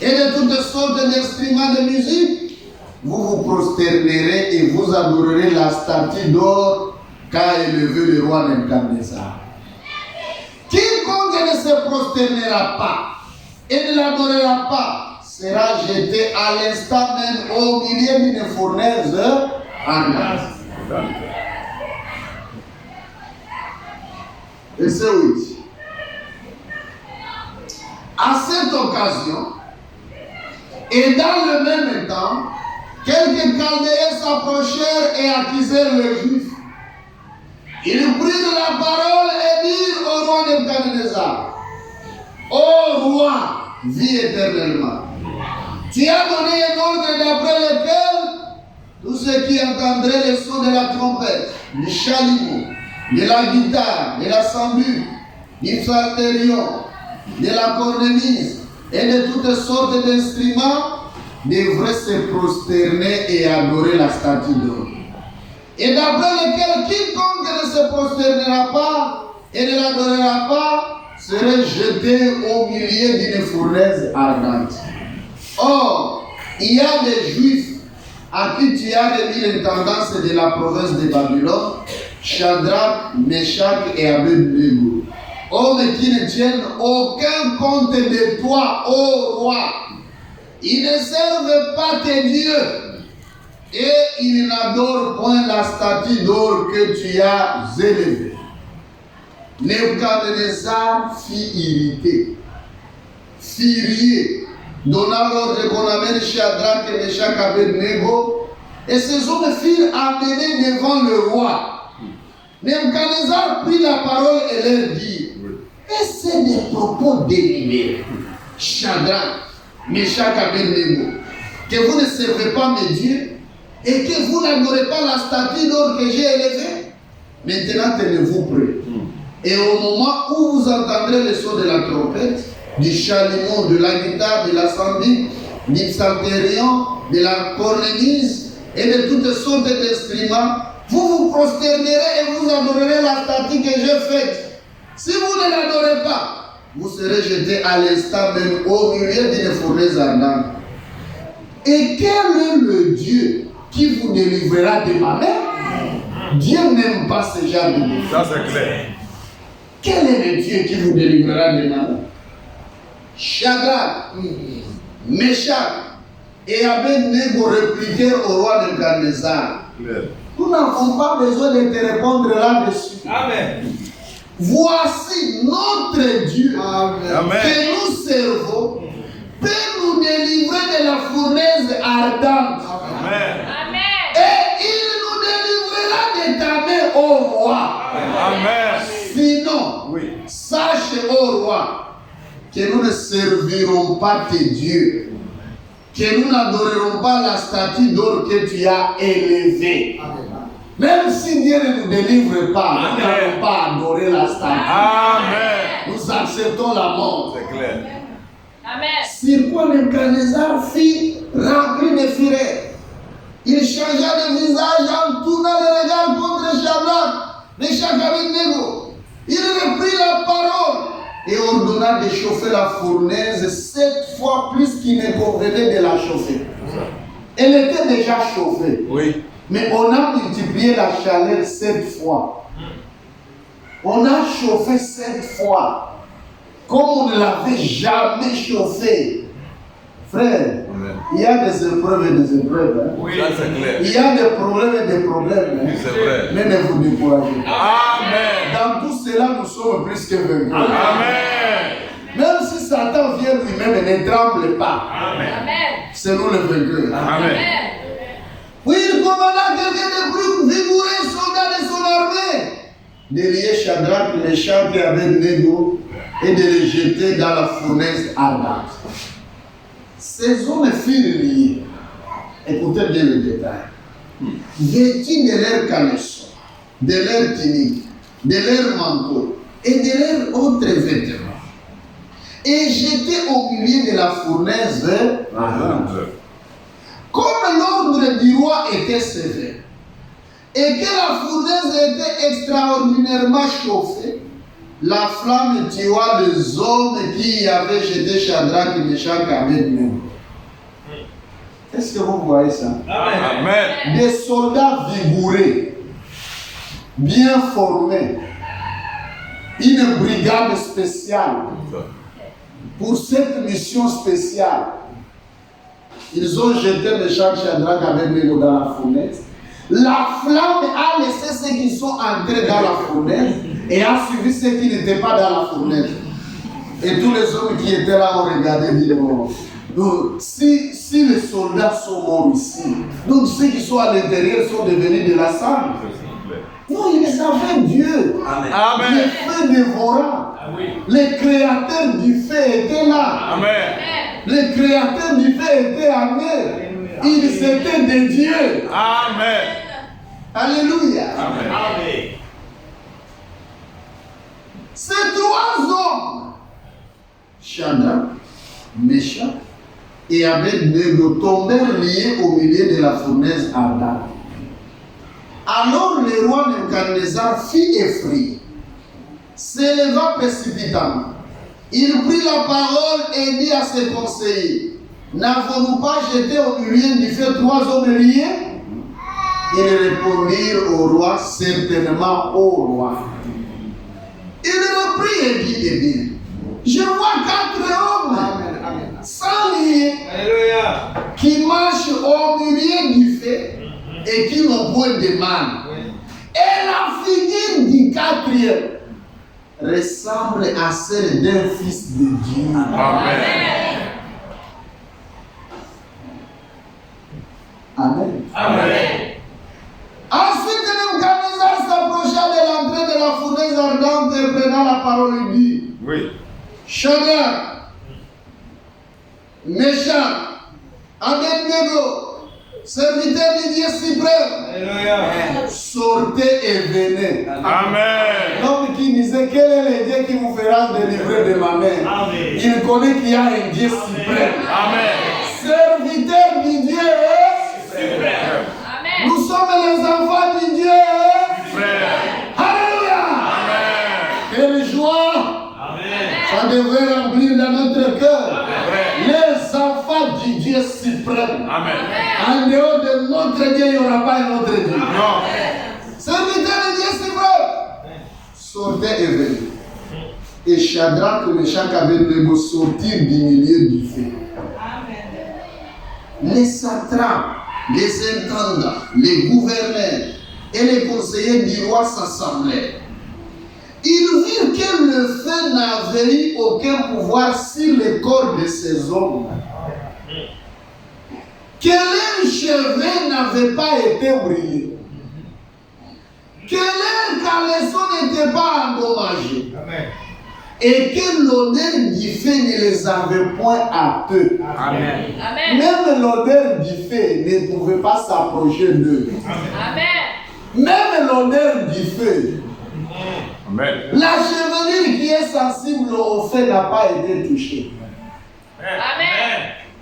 et de toutes sortes d'instruments de musique, vous vous prosternerez et vous adorerez la statue d'or qu'a élevée le roi Nebuchadnezzar. Quiconque ne se prosternera pas et ne l'adorera pas sera jeté à l'instant même au milieu d'une fournaise ardente. Verset 8. À cette occasion, et dans le même temps, quelques Chaldéens s'approchèrent et accusèrent les Juifs. Ils prirent la parole et dirent au roi Nebuchadnezzar: Ô roi, vis éternellement. Tu as donné un ordre d'après lequel tous ceux qui entendraient le son de la trompette, du chalumeau, de la guitare, de la sambure, du psalterion, de la cornemuse et de toutes sortes d'instruments devraient se prosterner et adorer la statue d'or. Et d'après lequel quiconque ne se prosternera pas et ne l'adorera pas serait jeté au milieu d'une fournaise ardente. Or, il y a des Juifs à qui tu as remis l'intendance de la province de Babylone, Shadrach, Meshach et Abednego, hommes qui ne tiennent aucun compte de toi, ô roi. Ils ne servent pas tes dieux et ils n'adorent point la statue d'or que tu as élevée. Nebuchadnezzar fit irriter, furieux, donna l'ordre qu'on amène Shadrach et Meshach et Abednego, et ces hommes furent amenés devant le roi. Nebuchadnezzar prit la parole et leur dit: est-ce des propos délibérés, Shadrach, Meshach et Abednego, que vous ne servez pas mes dieux et que vous n'adorez pas la statue d'or que j'ai élevée? Maintenant, tenez-vous prêts. Et au moment où vous entendrez le son de la trompette, du chalumeau, de la guitare, de la sambure, du psalterion, de la cornemuse et de toutes sortes d'instruments, vous vous prosternerez et vous adorerez la statue que j'ai faite. Si vous ne l'adorez pas, vous serez jeté à l'instant même au milieu d'une fournaise ardente. Et quel est le Dieu qui vous délivrera de ma main? Dieu n'aime pas ce genre de défi. Ça, c'est clair. Quel est le Dieu qui vous délivrera de ma main? Shadrach, Meshach et Abednego répliquèrent au roi Nebuchadnezzar: nous n'avons pas besoin de te répondre là-dessus. Amen. Voici notre Dieu Amen. que nous servons peut nous délivrer de la fournaise ardente. Amen. Amen. Et il nous délivrera de ta main, ô roi. Amen. Sinon, Oui. sache, ô roi, que nous ne servirons pas tes dieux, que nous n'adorerons pas la statue d'or que tu as élevée. Même si Dieu ne nous délivre pas, nous n'allons pas adorer la statue. Amen. Nous acceptons la mort. C'est clair. Amen. Sur quoi Nebuchadnezzar fit rempli de fureur. Il changea de visage en tournant le regard contre Shadrach, Meshach et Abednego. Il reprit la parole et ordonna de chauffer la fournaise 7 fois plus qu'il ne convenait de la chauffer. Elle était déjà chauffée. Oui. Mais on a multiplié la chaleur 7 fois. On a chauffé 7 fois. Comme on ne l'avait jamais chauffé. Frère, Amen. il y a des épreuves et des épreuves. Hein? Oui. Ça, c'est clair. Il y a des problèmes et des problèmes. Hein? C'est vrai. Mais ne vous découragez pas. Amen. Dans tout cela, nous sommes plus que vaincus. Amen. Même si Satan vient lui-même, ne tremble pas. Amen. Amen. C'est nous le vainqueur. Amen. Amen. Oui, il commanda quelqu'un de plus vigoureux soldat de son armée de lier Shadrach, Meshach et Abednego et de les jeter dans la fournaise ardente. Ces hommes furent liés. Écoutez bien le détail. Vêtus de leur caleçon, de leur tunique, de leur manteau et de leurs autres vêtements, et jetés au milieu de la fournaise ardente. Comme l'ordre du roi était sévère et que la fournaise était extraordinairement chauffée, la flamme tua les hommes qui y avaient jeté Shadrach, Meshach et Abednego. Est-ce que vous voyez ça? Amen. Amen. Des soldats vigoureux, bien formés, une brigade spéciale pour cette mission spéciale. Ils ont jeté Meshach, Shadrach, Abednego dans la fournaise. La flamme a laissé ceux qui sont entrés dans la fournaise et a suivi ceux qui n'étaient pas dans la fournaise. Et tous les hommes qui étaient là ont regardé et dit non. Donc, si les soldats sont morts ici, donc ceux qui sont à l'intérieur sont devenus de la salle. Non, ils avaient Dieu. Amen. Le feu dévorant. Le créateur du feu était là. Amen. Le créateur du feu était amer. Ils étaient des dieux. Amen. Alléluia. Amen. Ces trois hommes, Shadrach, Meshach et Abed-Nego, tombèrent liés au milieu de la fournaise ardente. Alors le roi Nebuchadnezzar fit effrayer, s'éleva précipitamment. Il prit la parole et dit à ses conseillers, n'avons-nous pas jeté au milieu du feu trois hommes liés? Ils répondirent au roi, certainement au roi. Il reprit et dit, eh bien, je vois quatre hommes sans lier qui marchent au milieu du feu et qui n'ont point de manne. Et la figure du quatrième ressemble à celle d'un fils de Dieu. Amen. Amen. Amen. Ensuite, Nebuchadnezzar s'approcha de l'entrée de la fournaise ardente et prenant la parole, il dit, Oui. Shadrach, Meshach, Abed-Nego, serviteurs du Dieu suprême, sortez et venez. Amen. L'homme qui disait, quel est le Dieu qui vous fera délivrer de ma main? Il connaît qu'il y a un Dieu suprême. Amen. Serviteurs du Dieu suprême. Nous sommes les enfants du Dieu. Alléluia. Quelle joie. Ça devrait remplir dans notre cœur. Les enfants du Dieu suprême. Amen. En dehors de notre Dieu, il n'y aura pas un autre Dieu. Non. Serviteurs du Dieu suprême. Sortez et venez. Et Shadrach, Meshach, Abed-Nego sortirent du milieu du feu. Les satrapes, les intendants, les gouverneurs et les conseillers du roi s'assemblèrent. Ils virent que le feu n'avait eu aucun pouvoir sur le corps de ces hommes. Que leurs cheveux n'avaient pas été brûlés. Que leurs caleçons n'étaient pas endommagés. Et que l'odeur du feu ne les avait point à peu. Amen. Même l'odeur du feu ne pouvait pas s'approcher d'eux. Même l'odeur du feu. Amen. La chevelure qui est sensible au feu n'a pas été touchée.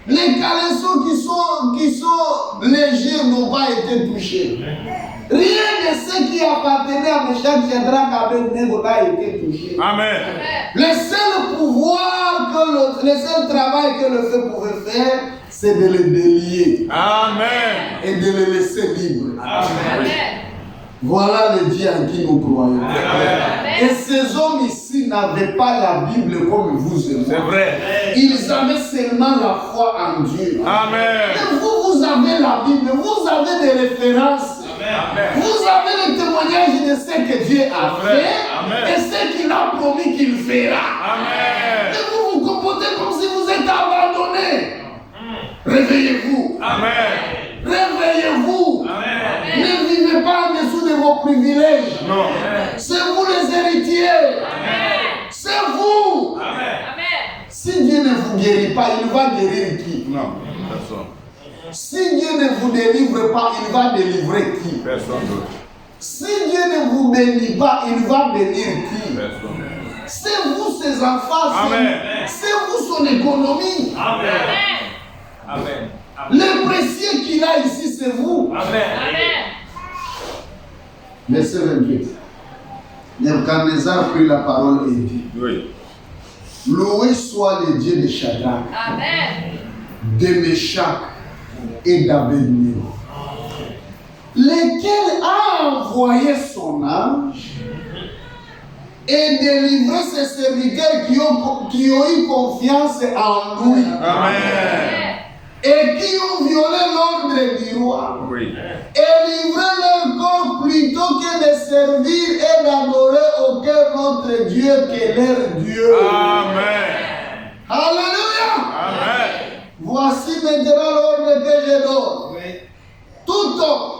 Les caleçons qui sont légers n'ont pas été touchés. Rien de ce qui appartenait à Meshach, Shadrach, Abed-Nego n'a été touché. Amen. Le seul pouvoir, le seul travail que le feu pouvait faire, c'est de les délier Amen. et de les laisser libres. Amen. Voilà le Dieu en qui nous croyons. Amen. Et ces hommes ici n'avaient pas la Bible comme vous et moi. C'est vrai. Ils avaient seulement la foi en Dieu. Amen. Mais vous avez la Bible, vous avez des références. Amen. Vous avez le témoignage de ce que Dieu a fait Amen. et ce qu'il a promis qu'il fera. Amen. Et vous vous comportez comme si vous êtes abandonné. Réveillez-vous. Amen. Réveillez-vous. Amen. Ne vivez pas en dessous de vos privilèges. Non. C'est vous les héritiers. C'est vous. Si Dieu ne vous guérit pas, il va guérir qui? Non. Personne. Si Dieu ne vous délivre pas, il va délivrer qui? Personne d'autre. Si Dieu ne vous bénit pas, il va bénir qui? Personne. C'est vous ses enfants, Amen. c'est vous son économie. Amen. Amen. Le précieux qu'il a ici, c'est vous. Amen. Verset 28. Nebuchadnezzar prit la parole et dit, Oui. loué soit le Dieu de Shadrach, de Meshach et d'Abed-Nego, lequel a envoyé son ange et délivré ses serviteurs qui ont eu confiance en lui. Amen. et qui ont violé l'ordre du roi Oui. et livré leur corps plutôt que de servir et d'adorer aucun autre Dieu que leur Dieu. Amen. Alléluia. Amen. Voici maintenant l'ordre que je donne. Tout homme,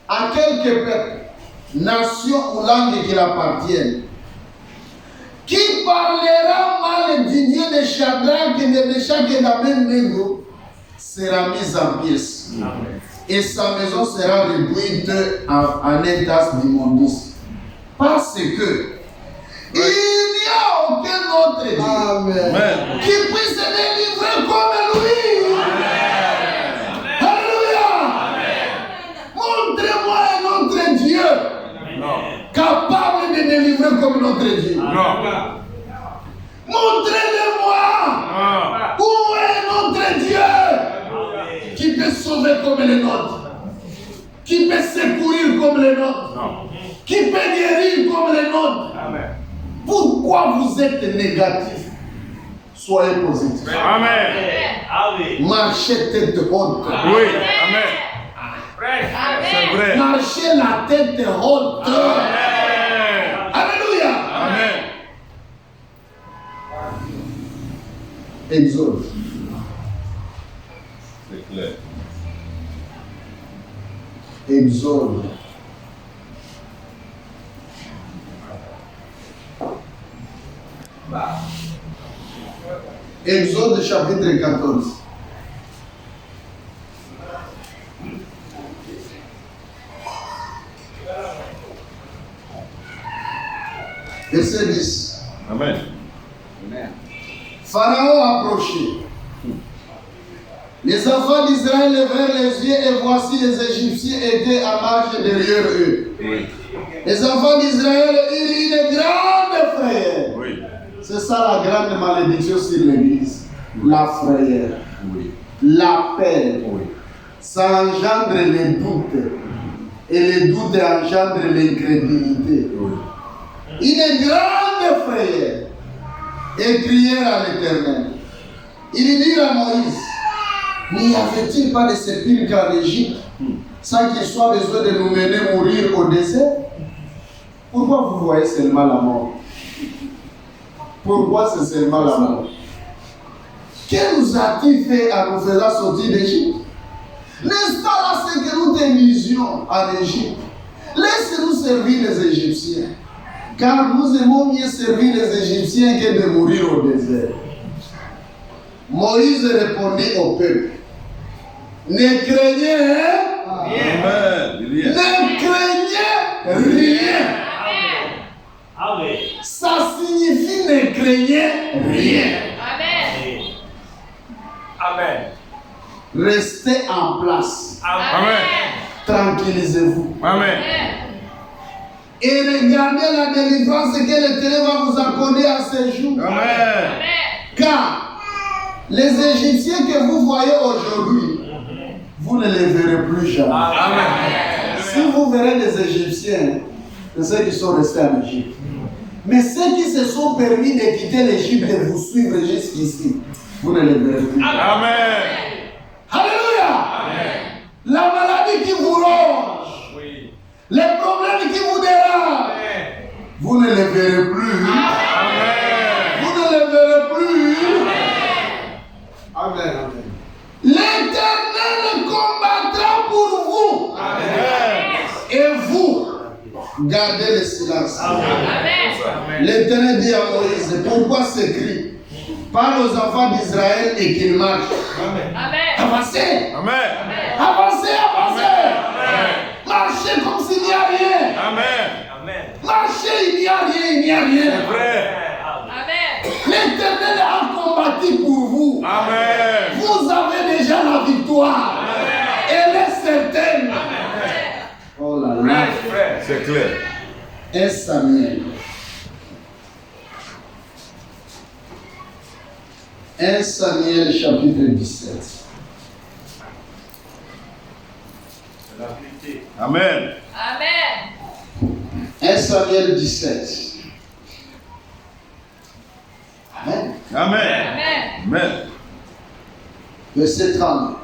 à quelque peuple, nation ou langue qu'il appartienne, qui parlera mal du Dieu de Shadrach et de Meshach et d'Abednego sera mis en pièces. Amen. Et sa maison sera réduite en un état d'immondice. Parce que il n'y a aucun autre Dieu Amen. qui puisse se délivrer comme lui. Alléluia. Montrez-moi un autre Dieu Non. capable de délivrer comme notre Dieu. Non. Montrez-le-moi. Non. Où est notre Dieu qui peut sauver comme le nôtre, qui peut secourir comme le nôtre, Non. qui peut guérir comme le nôtre? Amen. Pourquoi vous êtes négatif? Soyez positif. Amen. Amen. Marchez tête haute. Oui. Amen. C'est vrai. Marchez la tête haute. Amen. Alléluia. Amen. Exode. C'est clair. Exode. Exode chapitre 14. Verset 10. Amen. Pharaon approchait. Les enfants d'Israël levèrent les yeux et voici les Égyptiens étaient à marche derrière eux. Oui. Les enfants d'Israël eurent une grande frayeur. Oui. C'est ça la grande malédiction sur l'Église. La frayeur, Oui. la peur. Oui. Ça engendre les doutes. Et les doutes engendrent l'incrédulité. Oui. Une grande frayeur. Et crièrent à l'Éternel. Ils dirent à Moïse, n'y avait-il pas de sépulcre en Égypte sans qu'il soit besoin de nous mener mourir au désert? Pourquoi vous voyez seulement la mort? Pourquoi c'est seulement la mort? Que nous a-t-il fait en nous faisant sortir d'Égypte? N'est-ce pas là ce que nous démisions en Égypte? Laissez-nous servir les Égyptiens, car nous aimons mieux servir les Égyptiens que de mourir au désert. Moïse répondit au peuple, ne craignez rien. Amen. Ne craignez rien. Amen. Ça signifie ne craignez rien. Amen. Amen. Restez en place. Amen. Tranquillisez-vous. Amen. Et regardez la délivrance que l'Éternel va vous accorder à ce jour. Amen. Car les Égyptiens que vous voyez aujourd'hui, vous ne les verrez plus jamais. Amen. Si vous verrez les Égyptiens, c'est ceux qui sont restés en Égypte. Mais ceux qui se sont permis de quitter l'Égypte et vous suivre jusqu'ici, vous ne les verrez plus. Amen. Alléluia. La maladie qui vous ronge, Oui. les problèmes qui vous dérangent, vous ne les verrez plus. Amen. Vous ne les verrez plus. Amen. L'Éternel combattra pour vous. Amen. Et vous, gardez le silence. Amen. L'Éternel dit à Moïse, pourquoi ce cri? Parle aux enfants d'Israël et qu'ils marchent. Amen. Avancez. Amen. Avancez, avancez. Amen. Marchez comme s'il n'y a rien. Amen. Amen. Marchez, il n'y a rien, il n'y a rien. Vrai. Amen. L'Éternel a combattu pour vous. Amen. Vous avez déjà la victoire. Elle est certaine. Oh là là. C'est clair. 1 Samuel. 1 Samuel chapitre 17. Amen. Amen. 1 Samuel 17. Amen. Amen. Amen. Amen. Verset 32.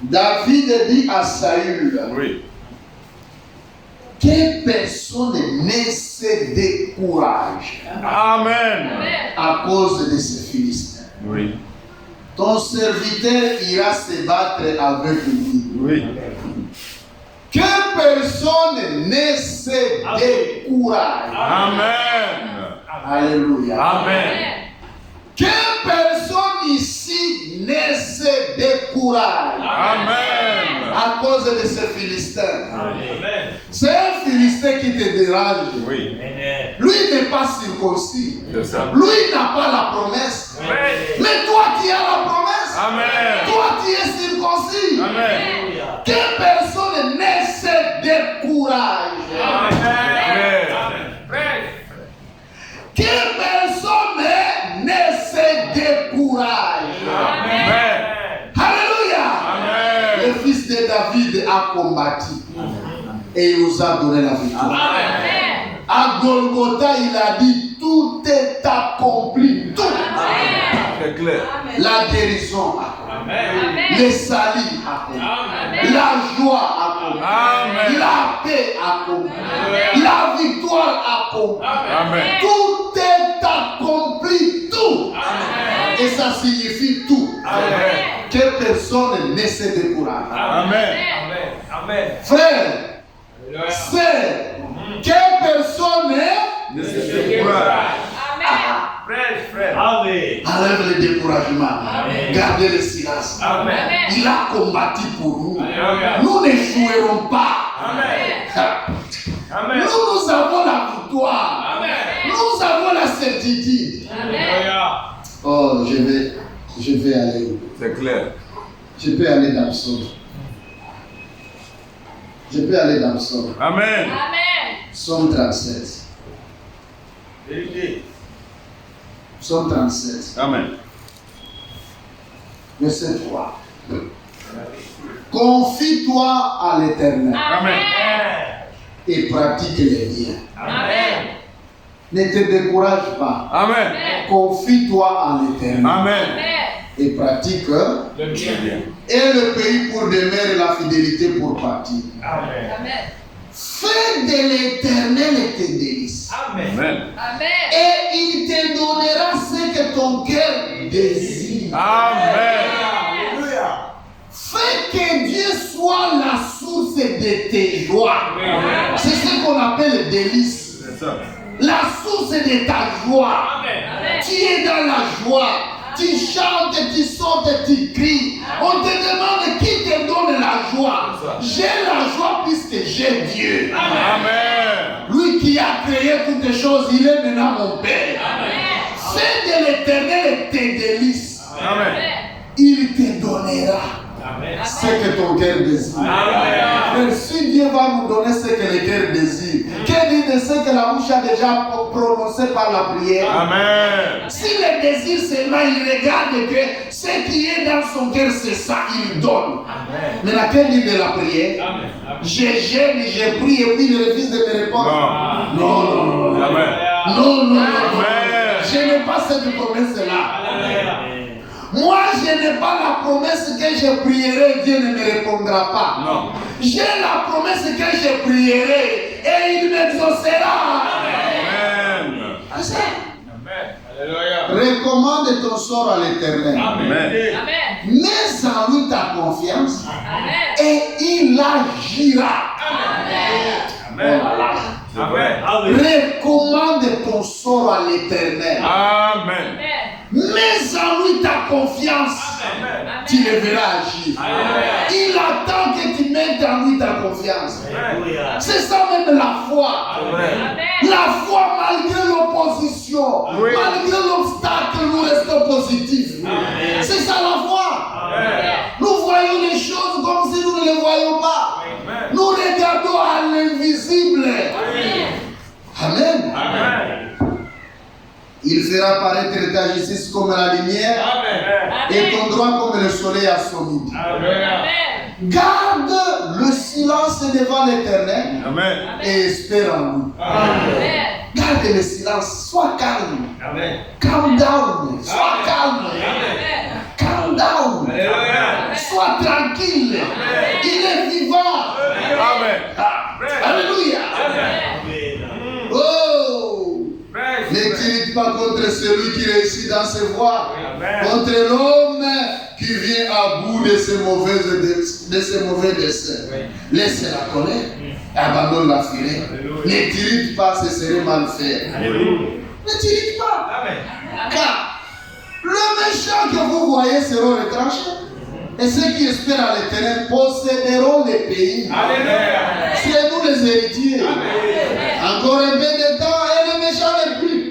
David dit à Saül, Oui. que personne ne se décourage Amen. à cause de ces Philistins. Oui. Ton serviteur ira se battre avec lui. Oui. Que personne ne se décourage. Amen. Alléluia. Amen. Que personne ici ne se décourage Amen. à cause de ces Philistins. Amen. C'est un Philistin qui te dérange. Oui. Amen. Lui n'est pas circoncis. C'est ça. Lui n'a pas la promesse. Mais toi qui as la promesse, Amen. toi qui es circoncis, Amen. que personne ne se décourage. Que personne ne se décourage. Amen. Alléluia. Amen. Le fils de David a combattu et il nous a donné la victoire. À Golgotha, il a dit tout est accompli. Tout. C'est clair. La guérison accomplie. Le salut accompli. La joie accomplie. Amen. La paix accomplie. La victoire accomplie. Amen. Tout est accompli. Tout. Et ça signifie tout. Amen. Que personne ne se décourage. Amen. Amen. Frère, c'est que personne Ne se décourage. Frère. Amen. enlève le découragement. Gardez le silence. Amen. Il a combattu pour nous. Amen. Nous ne jouerons pas. Amen. Amen. Nous avons la victoire. Amen. Nous avons la certitude. Oh, je vais aller où? C'est clair. Je peux aller dans le psaume. Je peux aller dans le psaume. Amen. Psaume 37. Vérité. Psaume 37. Amen. Verset 3. Confie-toi à l'Éternel Amen. et pratique les biens. Amen. Ne te décourage pas. Amen. Confie-toi à l'Éternel Amen. et pratique Le bien. et le pays pour demeurer la fidélité pour partir. Amen. Fais de l'Éternel tes délices Amen. Amen. et il te donnera ce que ton cœur désire. Amen. Alléluia. Fais que Dieu soit la source de tes joies. C'est ce qu'on appelle le délice. C'est ça. La source de ta joie. Amen. Tu es dans la joie. Tu chantes, tu sautes, tu cries. On te demande qui te donne la joie. J'ai la joie puisque j'ai Dieu. Amen. Lui qui a créé toutes les choses, il est maintenant mon Père. Fais de l'Éternel tes délices. Amen. Il te donnera Amen. ce que ton cœur désire. Amen. Mais si Dieu va nous donner ce que le cœur désire, que dit de ce que la bouche a déjà prononcé par la prière? Amen. Si le désir c'est là, il regarde que ce qui est dans son cœur, c'est ça, il donne. Amen. Mais laquelle dit de la prière? Amen. Je gêne, je prie et puis il refuse de me répondre. Non, non, non, non. Amen. Non, non, non, non. Amen. Je n'ai pas cette promesse-là. Alléluia. Moi, je n'ai pas la promesse que je prierai, Dieu ne me répondra pas. Non. J'ai la promesse que je prierai et il m'exaucera. Amen. C'est ça. Amen. Alléluia. Recommande ton sort à l'Éternel. Amen. Mets en lui ta confiance et il agira. Amen. Amen. Amen. Recommande ton sort à l'Éternel. Amen. Mets en lui ta confiance. Amen. Tu le verras agir. Alléluia. Il attend que tu mettes en lui ta confiance. Alléluia. C'est ça même la foi. Amen. La foi, malgré l'opposition, Oui. malgré l'obstacle, nous restons positifs. Amen. C'est ça la foi. Amen. Nous voyons les choses comme si nous ne les voyons pas. Amen. Nous regardons à l'invisible. Amen. Amen. Il fera paraître ta justice comme la lumière Amen. et ton droit comme le soleil à son midi. Amen. Garde le silence devant l'Éternel Amen. et espère en lui. Amen. Garde le silence, sois calme. Amen. Calm down, sois calme. Amen. contre celui qui réussit dans ses voies, contre l'homme qui vient à bout de ses mauvais desseins. Laisse la colère, abandonne la fureur. Ne t'irrite pas, ce serait mal faire. Ne t'irrite pas. Car le méchant que vous voyez seront retranchés. Et ceux qui espèrent à l'Éternel posséderont les pays. C'est nous les héritiers. Encore un peu de temps et le méchant n'est plus.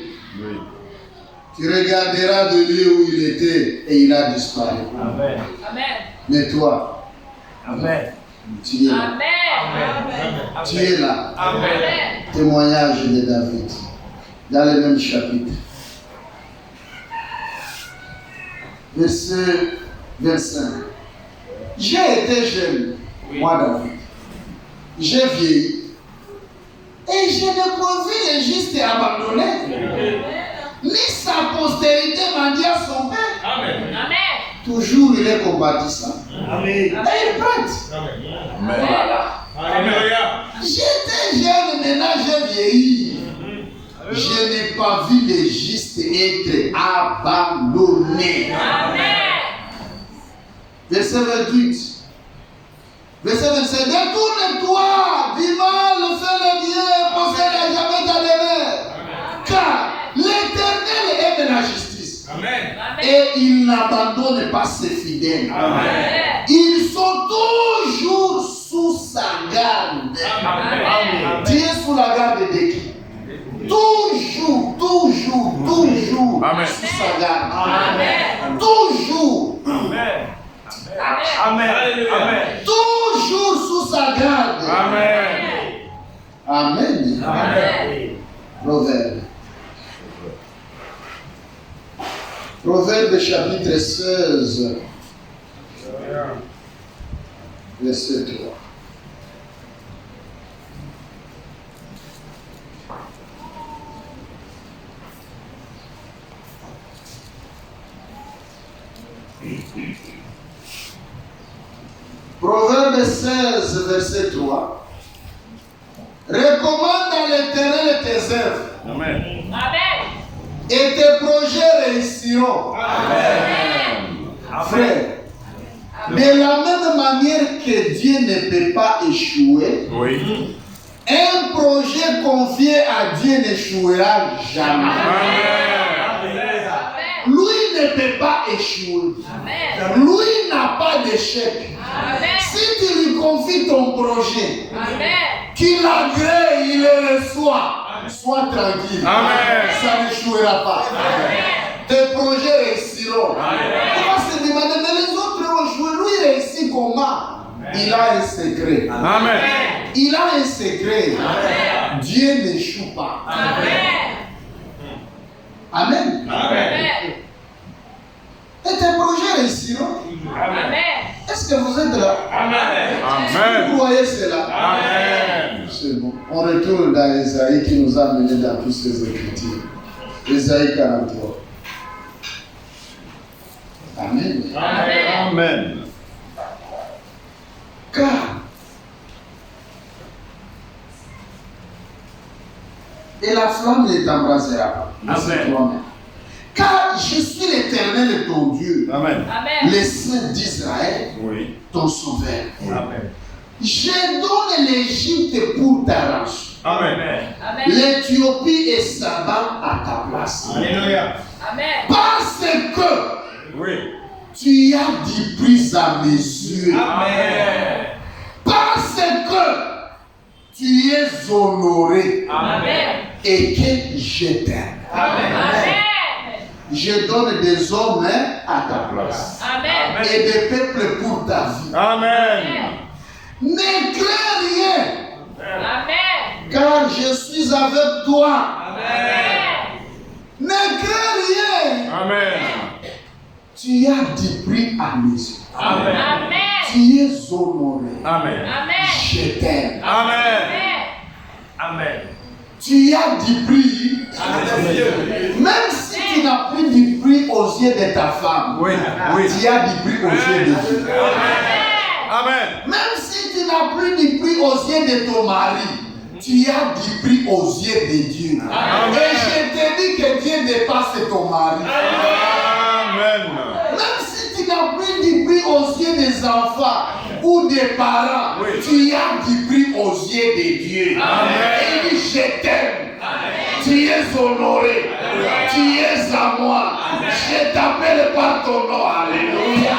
Tu regarderas de lieu où il était et il a disparu. Amen. Mais toi, tu es là. Tu es là. Témoignage de David. Dans le même chapitre. Verset 25. J'ai été jeune, moi David. J'ai vieilli. Et je n'ai pas vu les justes abandonnés. Ni sa postérité m'a dit à son père. Toujours il est combattissant. Et il prête. Voilà. J'étais jeune, maintenant j'ai vieilli. Je n'ai pas vu les justes être abandonnés. Verset 28. Verset 27. Détourne-toi du mal, fais le bien, possède à jamais ta demeure. Car l'Éternel aime la justice. Et il n'abandonne pas ses fidèles. Ils sont toujours sous sa garde. Tu es sous la garde de qui? Toujours sous sa garde. Toujours. Toujours sous sa garde. Amen. Proverbe chapitre 16, verset 3. Proverbe 16, verset 3. Recommande à l'Éternel tes œuvres. Et tes projets réussiront. Frère, de la même manière que Dieu ne peut pas échouer, un projet confié à Dieu n'échouera jamais. Lui ne peut pas échouer. Lui n'a pas d'échec. Si tu lui confies ton projet, qu'il agrée, il le reçoit. Sois tranquille. Ça n'échouera pas. Tes projets réussiront. On va se demander, mais les autres ont échoué. Lui réussit comment? Il a un secret. Il a un secret. Dieu n'échoue pas. Amen. Et tes projets réussiront. Est-ce que vous êtes là? Vous croyez cela? C'est bon. On retourne dans Ésaïe qui nous a menés dans toutes ces écritures. Ésaïe 43. Amen. Car et la flamme ne t'embrasera pas. C'est toi-même. Car je suis l'Éternel ton Dieu, le Saint d'Israël, ton Sauveur. Je donne l'Égypte pour ta race, l'Éthiopie et Saba à ta place. Parce que tu as dit prise à mes yeux. Parce que tu es honoré et que je t'aime. Je donne des hommes à ta place. Et des peuples pour ta vie. Ne crains rien. Car je suis avec toi. Ne crains rien. Tu as du prix à mes yeux. Tu es honoré. Je t'aime. Tu as du prix. Même si tu n'as pris du prix aux yeux de ta femme, tu as du prix aux yeux de Dieu. Même si tu n'as pris du prix aux yeux de ton mari, tu as du prix aux yeux de Dieu. Amen. Et je te dis que Dieu dépasse ton mari. Amen. Même si tu n'as plus du prix aux yeux des enfants ou des parents, Oui. tu as du prix aux yeux de Dieu. Amen. Et il dit, je t'aime. Tu es honoré. Tu es à moi. Je t'appelle par ton nom. Alléluia.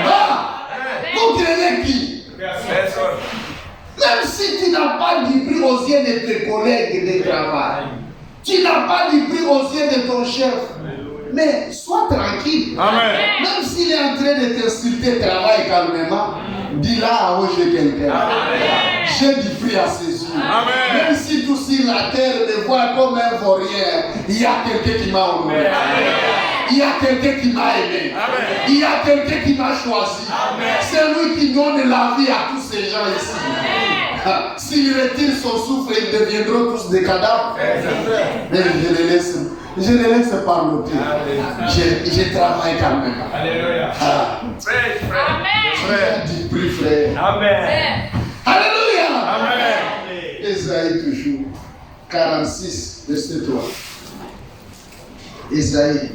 Ah, vous créez qui? Même si tu n'as pas du prix aux yeux de tes collègues de travail, tu n'as pas du prix aux yeux de ton chef, mais sois tranquille. Amen. Même s'il est en train de t'insulter, travaille calmement. Dis-là à eux, j'ai quelqu'un. J'ai du prix à ses yeux. Amen. Même si tout sur la terre me voit comme un vaurien, il y a quelqu'un qui m'a honoré. Il y a quelqu'un qui m'a aimé. Amen. Il y a quelqu'un qui m'a choisi. C'est lui qui donne la vie à tous ces gens ici. S'il retire son souffle, ils deviendront tous des cadavres. Mais je les laisse parler. Je travaille quand même. Alléluia. Frère du prix, frère. Amen. Alléluia. Amen. Ésaïe toujours. 46, verset 3. Ésaïe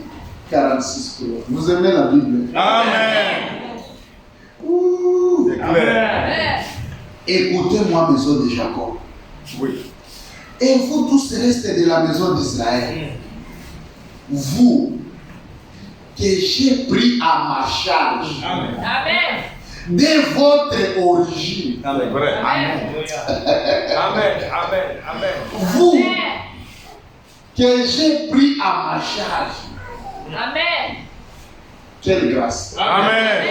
46, 3. Vous aimez la Bible? Amen. Ouh. C'est clair. Écoutez-moi, maison de Jacob. Oui. Et vous tous restez de la maison d'Israël. Vous que j'ai pris à ma charge Amen. Amen. de votre origine. C'est vrai. Amen. Amen. Amen. Amen. Vous que j'ai pris à ma charge. Amen. Quelle grâce. Amen.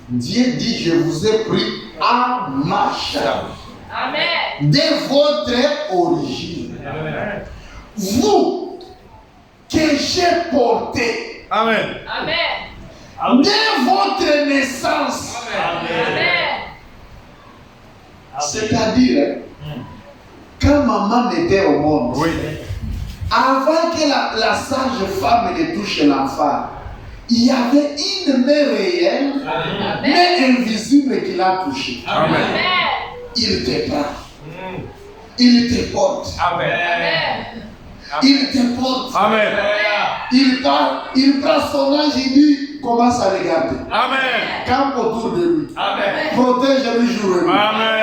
Dieu dit, je vous ai pris à ma charge Amen. de votre origine. Amen. Vous que j'ai porté Amen. Amen. de votre naissance. Amen. C'est-à-dire, quand maman était au monde, Oui. avant que la sage femme ne touche l'enfant, il y avait une main réelle, mais invisible qui l'a touché. Amen. Amen. Il te prend, il te porte, Amen. il te porte, Amen. il prend son âge, il dit, commence à regarder. Amen. Campe autour de lui, Amen. protège-le jour et nuit. Amen.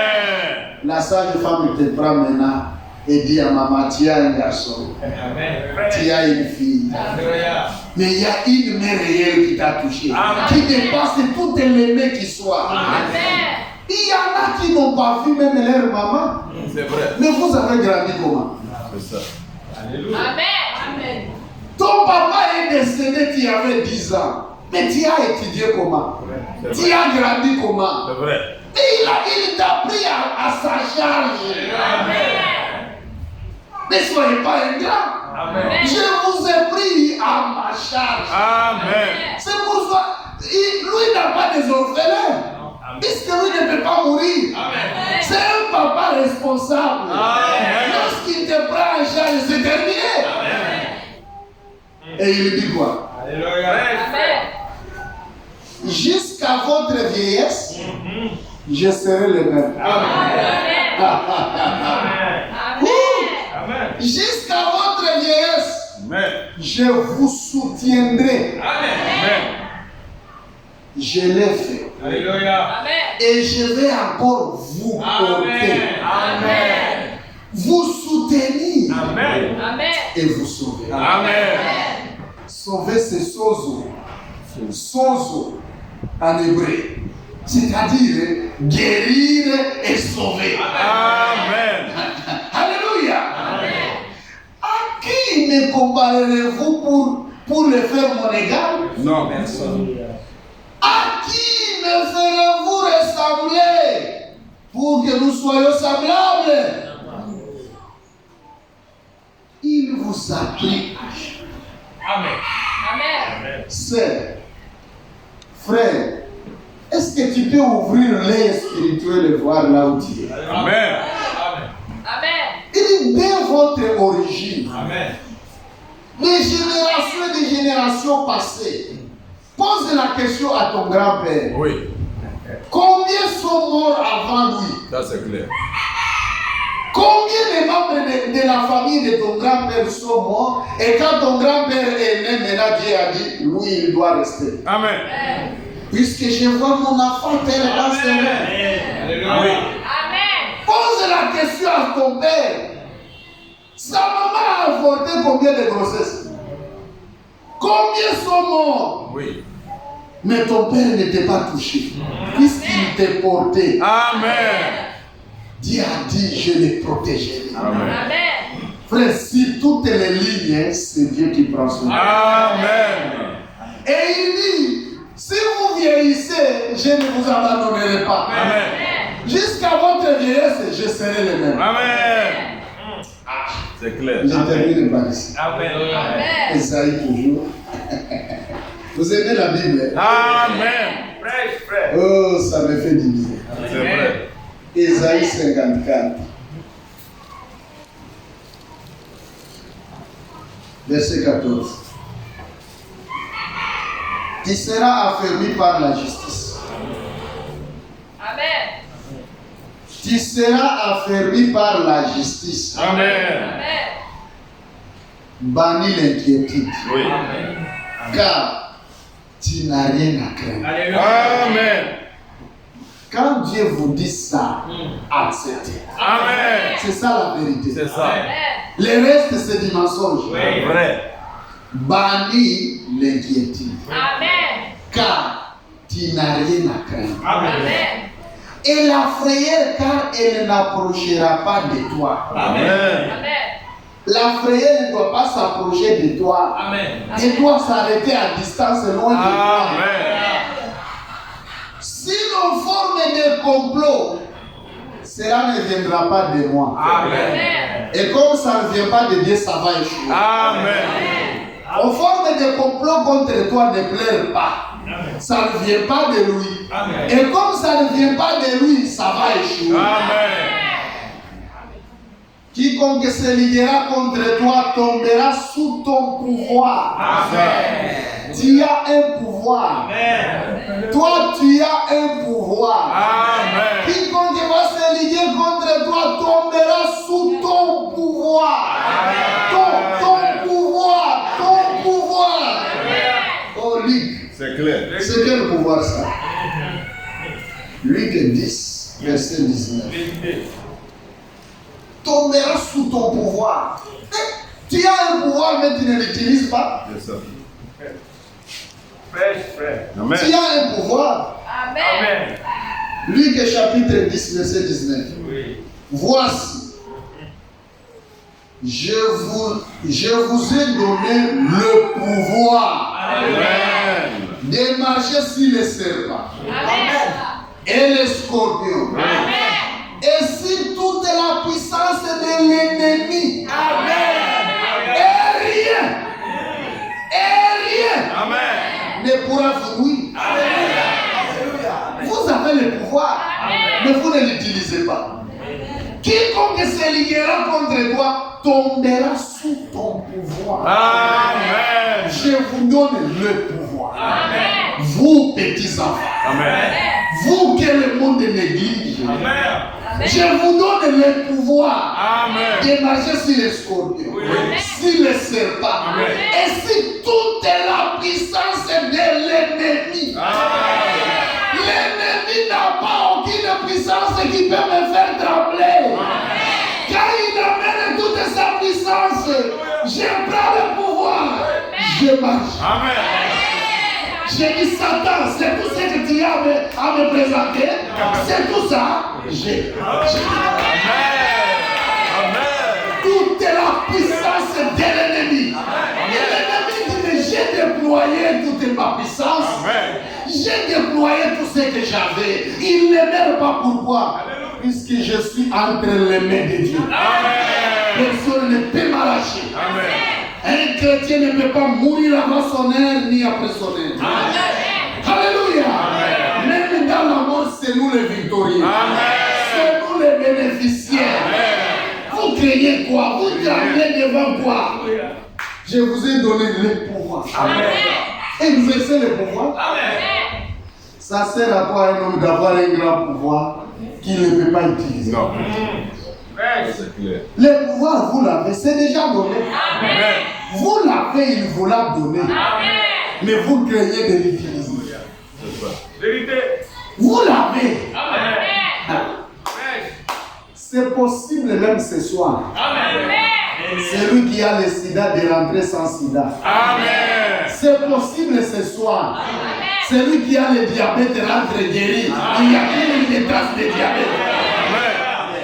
La sage femme te prend maintenant et dit à maman, tu as un garçon, Amen. tu as une fille. Alléluia. Mais il y a une main réelle qui t'a touché, Amen. qui dépasse toutes les mains qui soient. Amen. Il y en a qui n'ont pas vu même leur maman. C'est vrai. Mais vous avez grandi comment? C'est ça. Alléluia. Amen. Ton papa est décédé, tu avais 10 ans. Mais tu as étudié comment? Tu as grandi comment? C'est vrai. Et il t'a pris à sa charge. Amen. Ne soyez pas ingrat. Amen. Je vous ai pris à ma charge. Amen. C'est pour ça, lui n'a pas des orphelins. Puisque lui ne peut pas mourir. C'est un papa responsable. Amen. Lorsqu'il te prend en charge, c'est terminé. Et il dit quoi? Alléluia. Amen. Jusqu'à votre vieillesse, je serai le même. Amen. Amen. Jusqu'à votre vieillesse, Amen. je vous soutiendrai. Amen. Je l'ai fait. Alléluia. Amen. Et je vais encore vous porter. Amen. Vous soutenir Amen. Amen. et vous sauver. Amen. Sauver, c'est sozo. Sozo en hébreu. C'est-à-dire guérir et sauver. Amen. Alléluia. À qui me comparerez-vous pour le faire mon égal? Non. À qui me ferez-vous ressembler pour que nous soyons semblables? Il vous a pris à charge. Amen. Amen. Sœur, frère, est-ce que tu peux ouvrir l'œil spirituel et voir là où tu es? Amen. Amen. Il dit dès votre origine, Amen. les générations et des générations passées, pose la question à ton grand-père. Oui. Combien sont morts avant lui? Ça c'est clair. Combien de membres de la famille de ton grand-père sont morts et quand ton grand-père est né, maintenant Dieu a dit, lui, il doit rester. Amen. Puisque je vois mon enfant tel dans ses mains. Alléluia. Pose la question à ton père. Sa maman a avorté combien de grossesses? Combien sont morts? Oui. Mais ton père n'était pas touché. Puisqu'il t'est porté. Amen. Dieu a dit, je les protégerai. Amen. Frère, si toutes les lignes, c'est Dieu qui prend soin. Amen. Et il dit, si vous vieillissez, je ne vous abandonnerai pas. Amen. Jusqu'à votre vieillesse, je serai le même. Amen. C'est clair. Je termine par ici. Amen. Esaïe toujours. Vous aimez la Bible? Amen. Frère, frère. Oh, ça me fait du bien. C'est vrai. Esaïe 54. Verset 14. Tu seras affermi par la justice. Amen. Tu seras affermi par la justice. Amen. Bannis l'inquiétude. Oui. Car tu n'as rien à craindre. Alléluia. Amen. Quand Dieu vous dit ça, acceptez. Amen. C'est ça la vérité. C'est ça. Le reste, c'est du mensonge. C'est vrai. Bannis l'inquiétude. Amen. Car tu n'as rien à craindre. Amen. Et la frayeur, car elle n'approchera pas de toi. Amen. La frayeur ne doit pas s'approcher de toi. Amen. Elle doit s'arrêter à distance loin de toi. Amen. Si l'on forme des complots, cela ne viendra pas de moi. Amen. Et comme ça ne vient pas de Dieu, ça va échouer. Amen. On forme des complots contre toi, ne pleure pas. Ça ne vient pas de lui. Amen. Et comme ça ne vient pas de lui, ça va échouer. Amen. Quiconque se liguera contre toi tombera sous ton pouvoir. Amen. Tu as un pouvoir. Amen. Toi, tu as un pouvoir. Amen. Quiconque va se liguer contre toi tombera sous ton pouvoir. Ton pouvoir. Ton pouvoir. Oh, Luc. C'est clair. C'est quel pouvoir ça? Luc 10, verset 19. Tombera sous ton pouvoir. Tu as un pouvoir, mais tu ne l'utilises pas. C'est ça. Frère, frère. Amen. Tu as un pouvoir. Amen. Luc chapitre 10, verset 19. Oui. Voici, je vous ai donné le pouvoir Amen. de marcher sur les serpents Amen. et les scorpions. Amen. Et sur toute la puissance de l'ennemi. Et rien Amen. ne pourra vous nuire. Vous avez le pouvoir, mais vous ne l'utilisez pas. Quiconque se liguera contre toi tombera sous ton pouvoir. Amen. Je vous donne le pouvoir. Amen. Vous, petits enfants, Amen. vous que le monde néglige, Amen. je vous donne le pouvoir Amen. de marcher sur les scorpions, sur les serpents, Amen. et sur toute la puissance de l'ennemi. L'ennemi n'a pas aucune puissance qui peut me faire trembler. Quand il amène toute sa puissance, je prends le pouvoir, je marche. Amen. J'ai dit Satan, c'est tout ce que tu as à me présenter, c'est tout ça. J'ai toute la puissance de l'ennemi. Et l'ennemi dit, mais j'ai déployé toute ma puissance. Amen. J'ai déployé tout ce que j'avais. Il ne m'aime pas. Pourquoi? Puisque je suis entre les mains de Dieu. Amen. Personne ne peut m'arracher. Amen. Un chrétien ne peut pas mourir avant son heure ni après son heure. Alléluia. Même dans la mort, c'est nous les victorieux. C'est nous les bénéficiaires. Vous craignez quoi? Vous tremblez devant quoi? Je vous ai donné le pouvoir. Exercez le pouvoir. Ça sert à quoi un homme d'avoir un grand pouvoir qu'il ne peut pas utiliser? Non. C'est clair. Le pouvoir, vous l'avez, c'est déjà donné. Amen. Vous l'avez, il vous l'a donné. Amen. Mais vous craignez de l'utiliser. C'est ça. Vérité. Vous l'avez. Amen. C'est possible même ce soir. Amen. Celui qui a le sida de rentrer sans sida. Amen. C'est possible ce soir. Celui qui a le diabète rentre guéri. Il n'y a plus de traces de diabète.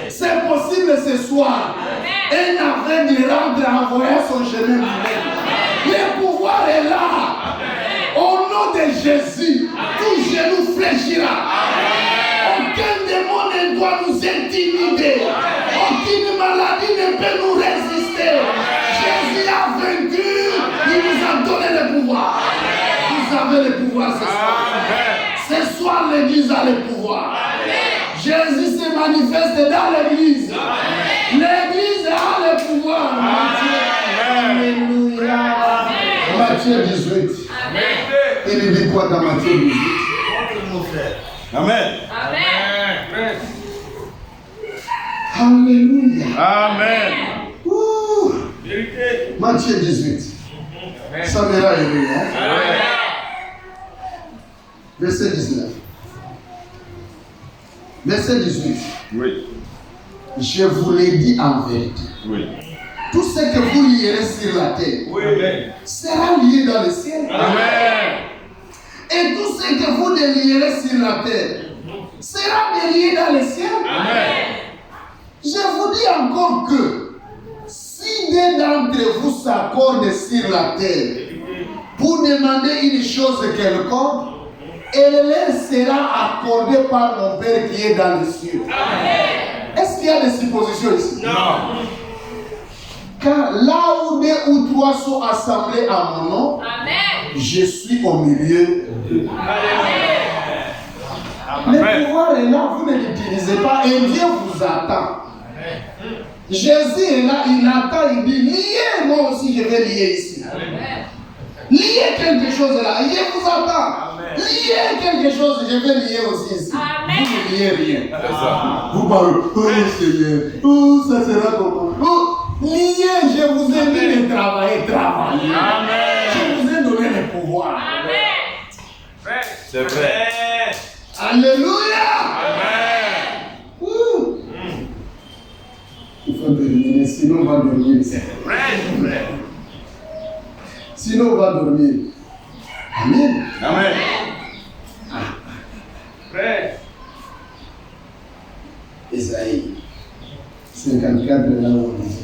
C'est possible ce soir. Un aveugle rentre en voyant son chemin lui-même. Le pouvoir est là. Au nom de Jésus, tout genou fléchira. Aucun démon ne doit nous intimider. Aucune maladie ne peut nous résister. Jésus a vaincu. Il nous a donné le pouvoir. Vous avez le pouvoir ce soir. Ce soir, l'église a le pouvoir. Jésus se manifeste dans l'église. L'église a le pouvoir. Alléluia. Matthieu 18. Il dit quoi dans Matthieu 18? Amen. Amen. Alléluia. Amen. Ouh. Vérité. Matthieu 18. Ça m'ira aider, hein? Verset 19. Verset 18. Oui. Je vous l'ai dit en vérité. Oui. Tout ce que vous lierez sur la terre Oui. sera lié dans le ciel. Amen. Et tout ce que vous délierez sur la terre sera délié dans le ciel. Amen. Je vous dis encore que si deux d'entre vous s'accordent sur la terre pour demander une chose quelconque, elle leur sera accordée par mon Père qui est dans les cieux. Est-ce qu'il y a des suppositions ici? Non. Car là où deux ou trois sont assemblés à mon nom, Amen. je suis au milieu d'eux. Amen. Le pouvoir est là, vous ne l'utilisez pas et Dieu vous attend. Jésus est là, il attend, il dit, liez, moi aussi je vais lier ici. Liez quelque chose là, je vous attends. Liez quelque chose, je vais lier aussi ici. Amen. Vous ne liez rien. C'est ça. Vous parlez, oh Seigneur, oh ça sera comment? Oh, liez, je vous ai dit de travailler, travailler. Amen. Je vous ai donné le pouvoir. Amen. C'est vrai. Alléluia. Amen. Ouh. Il faut terminer, sinon on va dormir. Sinon on va dormir. Amen. Amen. Isaïe 54, là où on dit.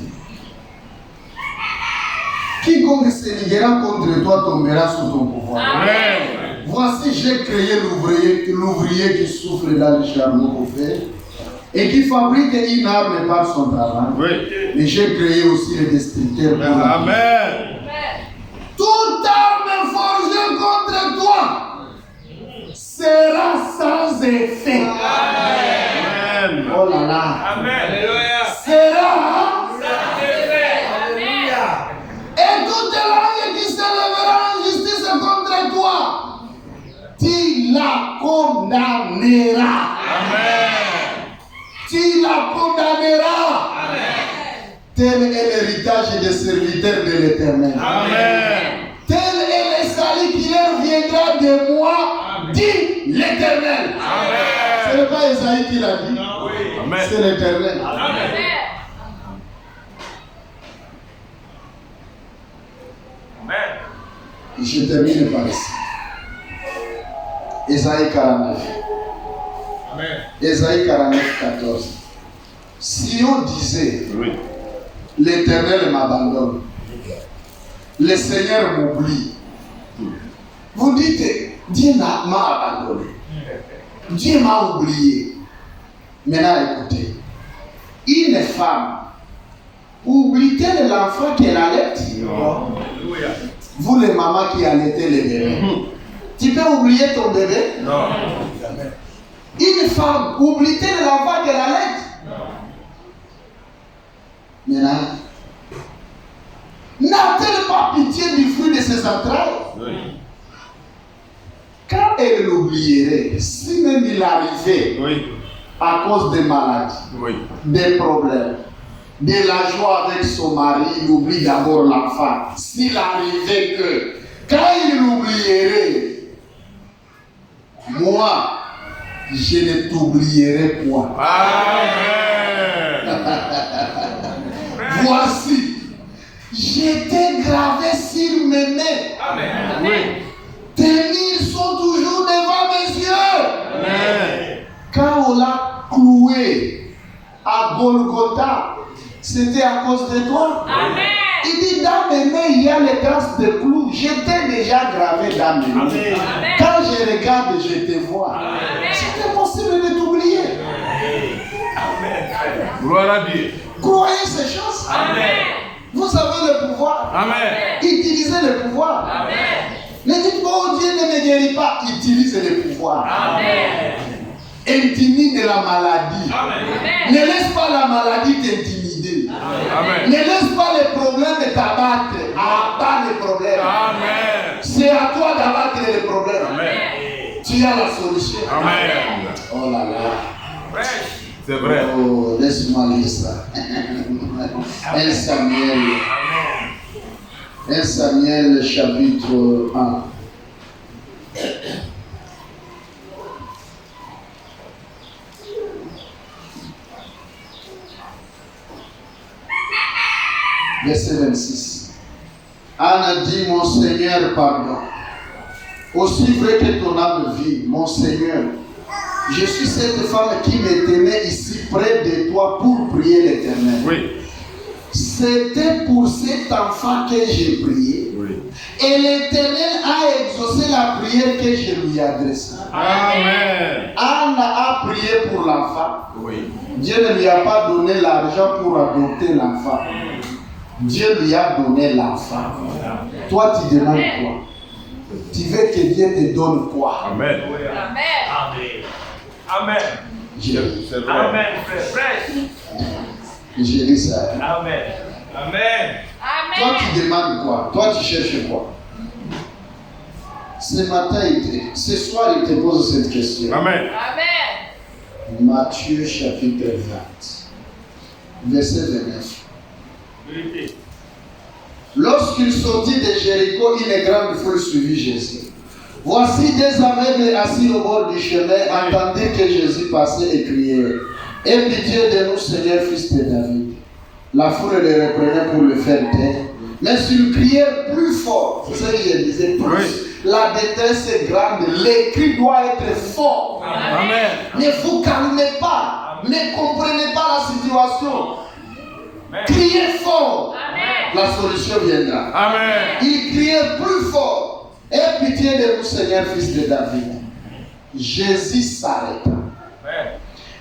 Quiconque se liguera contre toi tombera sous ton pouvoir. Amen. Voici, j'ai créé l'ouvrier qui souffle dans le charbon au fer et qui fabrique une arme par son travail. Oui. Et j'ai créé aussi le destructeur. Amen. Toute arme forgée contre toi sera sans effet. Amen. Oh là là. Amen. Sera. Alléluia. Et toute langue qui se lèvera en justice contre toi, tu la condamneras. Amen. Tu la condamneras. Tel est l'héritage des serviteurs de l'Éternel. Amen. Tel est le salut qui leur viendra de moi, dit l'Éternel. Amen. Ce n'est pas Esaïe qui l'a dit, Amen. c'est l'Éternel. Amen. Je termine par ici. Esaïe 49. Esaïe 49, 14. Si on disait, Oui. l'Éternel m'abandonne, le Seigneur m'oublie, vous dites, Dieu m'a abandonné, Dieu m'a oublié. Maintenant écoutez, une femme oublie-t-elle l'enfant qu'elle allait? Non. Vous les mamans qui allaitaient les bébés, tu peux oublier ton bébé? Non. Une femme oublie-t-elle l'enfant qu'elle allait? Maintenant, n'a-t-elle pas pitié du fruit de ses entrailles? Oui. Quand elle l'oublierait, si même il arrivait Oui. à cause des maladies, Oui. des problèmes, de la joie avec son mari, il oublie d'abord l'enfant. S'il arrivait que, quand il l'oublierait, moi, je ne t'oublierai point. Amen. Voici, j'étais gravé sur mes mains. Amen. Oui. Tes murs sont toujours devant mes yeux. Amen. Quand on l'a cloué à Golgotha, c'était à cause de toi. Amen. Il dit, dans mes mains, il y a les traces de clous. J'étais déjà gravé dans mes mains. Amen. Quand je regarde, je te vois. Amen. C'est impossible de t'oublier. Gloire à Dieu. Croyez ces choses. Amen. Vous avez le pouvoir. Amen. Utilisez le pouvoir. Amen. Ne dites pas, oh Dieu ne me guérit pas. Utilisez le pouvoir. Amen. Intimide la maladie. Amen. Ne laisse pas la maladie t'intimider. Amen. Ne laisse pas les problèmes t'abattre. Abat les problèmes. Amen. C'est à toi d'abattre les problèmes. Amen. Tu as la solution. Amen. Oh là là. C'est vrai. Oh, laisse-moi lire ça. 1 Samuel. 1 Samuel chapitre 1. Verset 26. Anne dit, mon Seigneur, pardon. Aussi vrai que ton âme vit, mon Seigneur, je suis cette femme qui me tenait ici près de toi pour prier l'Éternel. Oui. C'était pour cet enfant que j'ai prié. Oui. Et l'Éternel a exaucé la prière que je lui ai adressée. Amen. Anne a prié pour l'enfant. Oui. Dieu ne lui a pas donné l'argent pour adopter l'enfant. Dieu lui a donné l'enfant. Toi, tu demandes quoi? Tu veux que Dieu te donne quoi? Amen. Amen. Amen. C'est vrai. Amen. Frère. Je lis ça. Amen. Amen. Toi, Amen. tu demandes quoi? Toi, tu cherches quoi? Ce matin, ce soir, il te pose cette question. Amen. Amen. Matthieu chapitre 20, verset 29. Vérité. Lorsqu'il sortit de Jéricho, une grande foule suivit Jésus. Voici des aveugles assis au bord du chemin, entendirent que Jésus passait et criait, aie pitié de nous, Seigneur, fils de David. La foule le reprenait pour le faire taire. Mais s'il criait plus fort, c'est ce que je disais, plus Oui. la détresse est grande, le cri doit être fort. Amen. Ne vous calmez pas, ne comprenez pas la situation. Criez fort, Amen. la solution viendra. Amen. Il criait plus fort. Aie pitié de nous, Seigneur, fils de David. Jésus s'arrêta,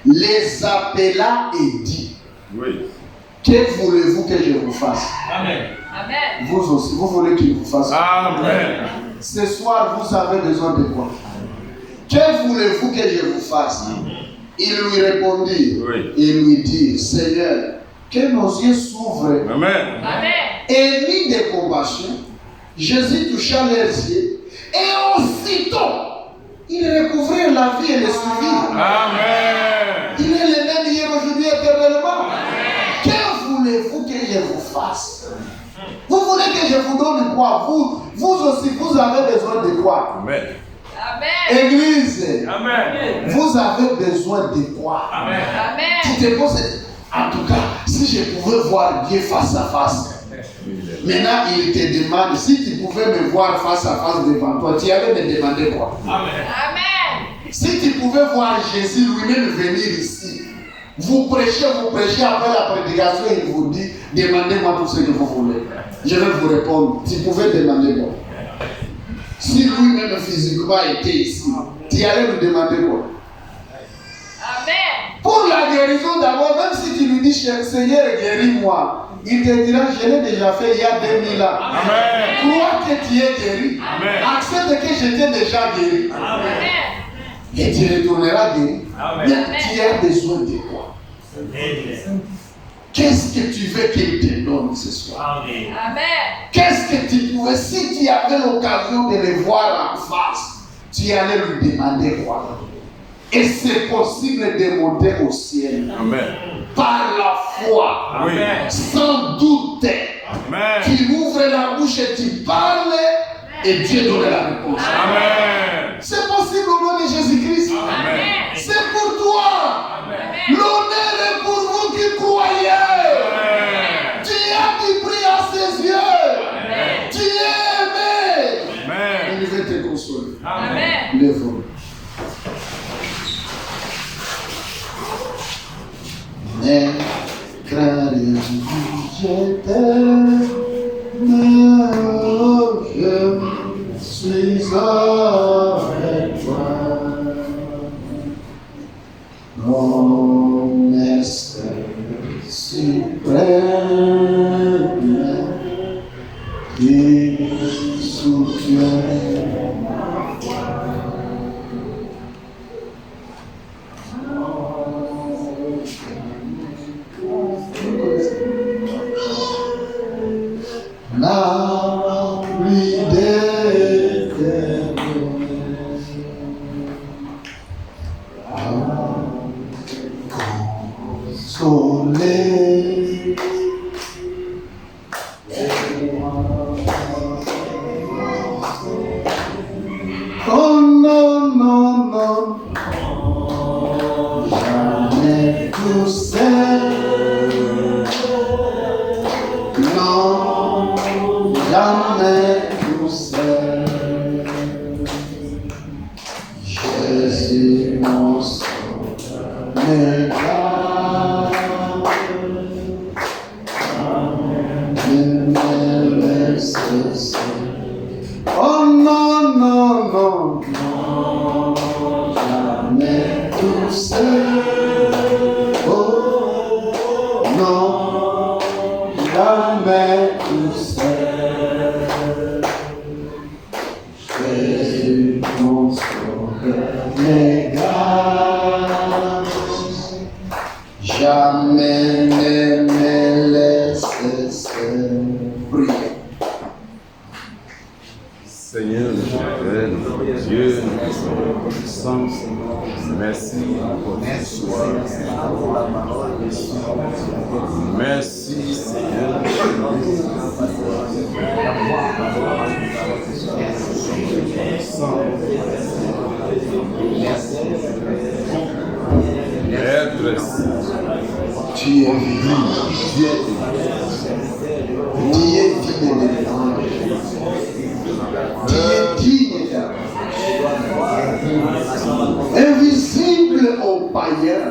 les appela et dit, Oui. que voulez-vous que je vous fasse? Amen. Amen. Vous aussi, vous voulez qu'il vous fasse? Amen. Ce soir, vous avez besoin de quoi? Que voulez-vous que je vous fasse? Il lui répondit, Oui. il lui dit, Seigneur, que nos yeux s'ouvrent. Amen. Amen. Et mis de compassion, Jésus toucha leurs yeux, et aussitôt, ils recouvrirent la vie et le suivirent. Amen. Il est le même hier, aujourd'hui, éternellement. Que voulez-vous que je vous fasse? Vous voulez que je vous donne quoi? Vous aussi, vous avez besoin de quoi? Amen. Amen. Église, Amen. vous avez besoin de quoi? Amen. Tu te poses, en tout cas, si je pouvais voir Dieu face à face. Maintenant, il te demande, si tu pouvais me voir face à face devant toi, tu allais me demander quoi? Amen. Amen. Si tu pouvais voir Jésus lui-même venir ici, vous prêchez après la prédication, il vous dit, demandez-moi tout ce que vous voulez. Je vais vous répondre. Tu pouvais demander quoi? Si lui-même physiquement était ici, tu allais lui demander quoi? Amen. Pour la guérison d'abord, même si tu lui dis, Seigneur, guéris-moi, il te dira, je l'ai déjà fait il y a 2000 ans. Amen. Crois que tu es guéri. Amen. Accepte que je t'ai déjà guéri. Amen. Et tu retourneras guéri. Amen. Mais tu as besoin de quoi? Qu'est-ce que tu veux qu'il te donne ce soir? Amen. Qu'est-ce que tu pouvais, si tu avais l'occasion de le voir en face, tu allais lui demander quoi? Et c'est possible de monter au ciel. Amen. Par la foi. Oui. Sans doute. Amen. Tu ouvres la bouche et tu parles et Dieu donne la réponse. Amen. C'est possible au nom de Jésus-Christ. Amen. C'est pour toi. L'honneur est pour vous qui croyez. Amen. Tu as qui prie à ses yeux. Amen. Tu es aimé. Amen. Il veut te consoler. Amen. Lève-vous. Ne crains rien, je t'aime, je suis avec toi. Mon esprit suprême, qui soutient. La pluie d'éternel, consoler. Oh non, non, non, jamais tout seul. Non, jamais tout seul. Jésus mon sauveur me garde. Ne me laisse seul. Oh non, non, non, non, jamais tout seul. Oh non, jamais tout seul. Jésus mon sauveur me garde. Jamais ne me laisse seul. Priez. Seigneur, notre Dieu, notre puissance, merci pour ce soir. Merci, Seigneur. Maître, Tu es vivant. Dieu Tu es digne de l'ange. Tu es digne d'Abraham. Invisible aux païens.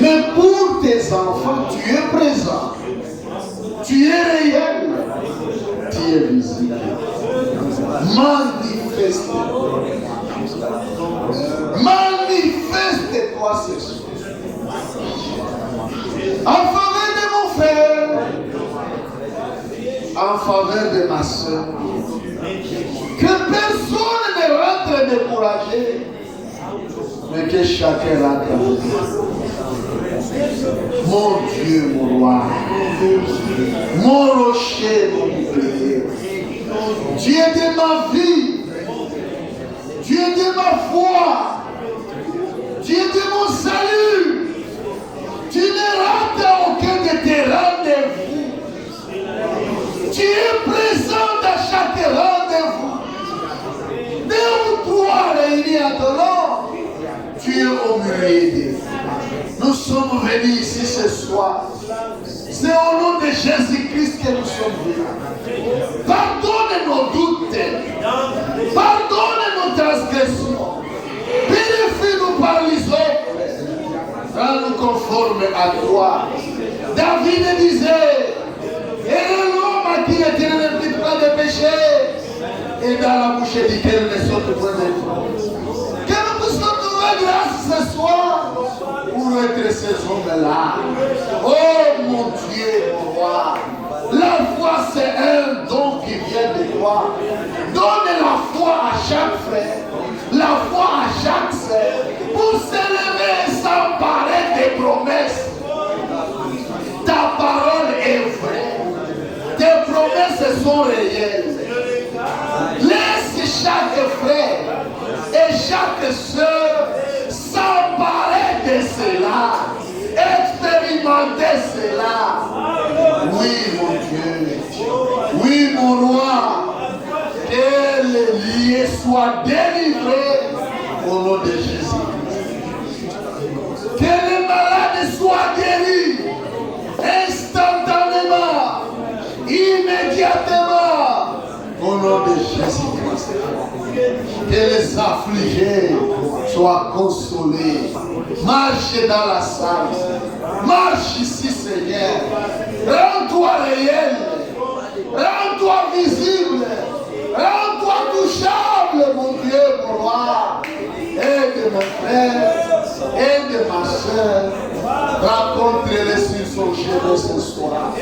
Mais pour tes enfants, tu es présent. Tu es réel. Tu es visible. Manifeste-toi. Manifeste-toi ce soir. En faveur de mon frère, en faveur de ma soeur, que personne ne rentre découragé, mais que chacun rentre. Mon Dieu, mon roi, mon rocher, mon bouclier, Dieu de ma vie, Dieu de ma foi, Dieu de mon salut, tu ne rates aucun de tes rendez-vous. Tu es présent dans chaque rendez-vous. Deux ou trois réunis à ton nom, tu es au milieu d'eux. Nous sommes venus ici ce soir. C'est au nom de Jésus-Christ que nous sommes venus. Pardonne nos doutes. Pardonne nos transgressions. Purifie-nous par les autres. Rends-nous conformes à toi. David disait, et l'homme à qui l'Éternel ne prie pas de péché, et dans la bouche duquel ne saute point de toi. Que nous puissions trouver grâce ce soir pour être ces hommes-là. Oh mon Dieu, mon roi, la foi c'est un don qui vient de toi. Donne la foi à chaque frère, la foi à chaque sœur, pour s'élever et s'emparer des promesses. Ta parole est vraie. Tes promesses sont réelles. Laisse chaque frère et chaque sœur c'est là. Oui, mon Dieu. Oui, mon roi. Que les liés soient délivrés au nom de Jésus. Que les malades soient guéris instantanément, immédiatement, au nom de Jésus-Christ. Que les affligés soient consolés. Marche dans la salle. Marche ici, Seigneur. Rends-toi réel. Rends-toi visible. Rends-toi touchable, mon Dieu, mon roi. Aide mon frère. Aide ma soeur. Rencontre-les sur son chemin ce soir.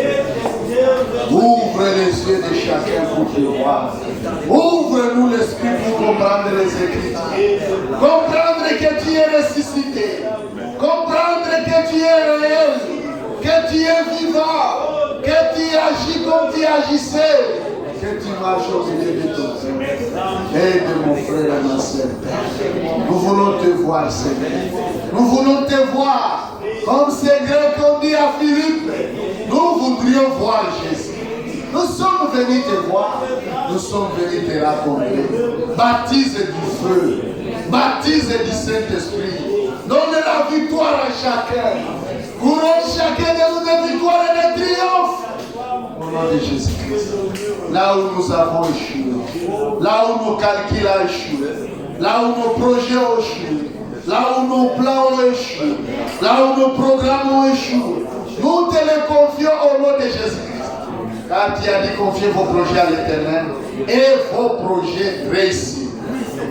Ouvre les yeux de chacun pour te voir. Ouvre-nous l'esprit pour comprendre les Écritures. Comprendre que tu es ressuscité. Comprendre que tu es réel. Que tu es vivant. Que tu agis comme tu agissais. Que tu marches au milieu de ton peuple. Aide mon frère et ma soeur. Nous voulons te voir, Seigneur. Nous voulons te voir. Comme ces Grecs ont dit à Philippe, nous voudrions voir Jésus. Nous sommes venus te voir. Nous sommes venus te raconter. Baptise du feu. Baptise du Saint-Esprit. Donne la victoire à chacun. Couronne chacun de nous de victoire et de triomphe. Au nom de Jésus-Christ. Là où nous avons échoué, là où nos calculs ont échoué, là où nos projets ont échoué, là où nos plans ont échoué, là où nos programmes ont échoué, nous te les confions au nom de Jésus-Christ. Car tu as dit confier vos projets à l'Éternel et vos projets réussir.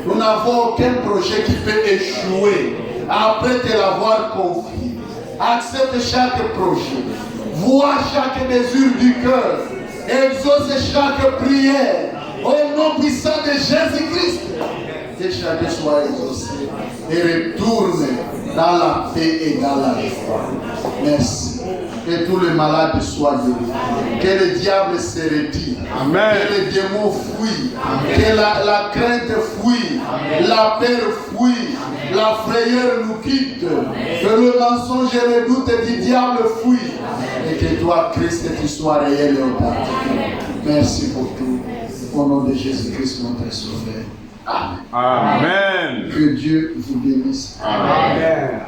Nous n'avons aucun projet qui peut échouer après te l'avoir confié. Accepte chaque projet. Vois chaque mesure du cœur. Exauce chaque prière. Au nom puissant de Jésus-Christ. Que chacun soit exaucé. Et retourne dans la paix et dans la joie. Merci. Que tous les malades soient guéris. Que le diable se retire. Amen. Que les démons fuient. Que la crainte fuit. La peur fuit. La frayeur nous quitte. Que le mensonge et le doute du diable fuient. Et que toi, Christ, tu sois réel et authentique. Merci pour tout. Au nom de Jésus-Christ, notre Sauveur. Amen. Amen. Que Dieu vous bénisse. Amen.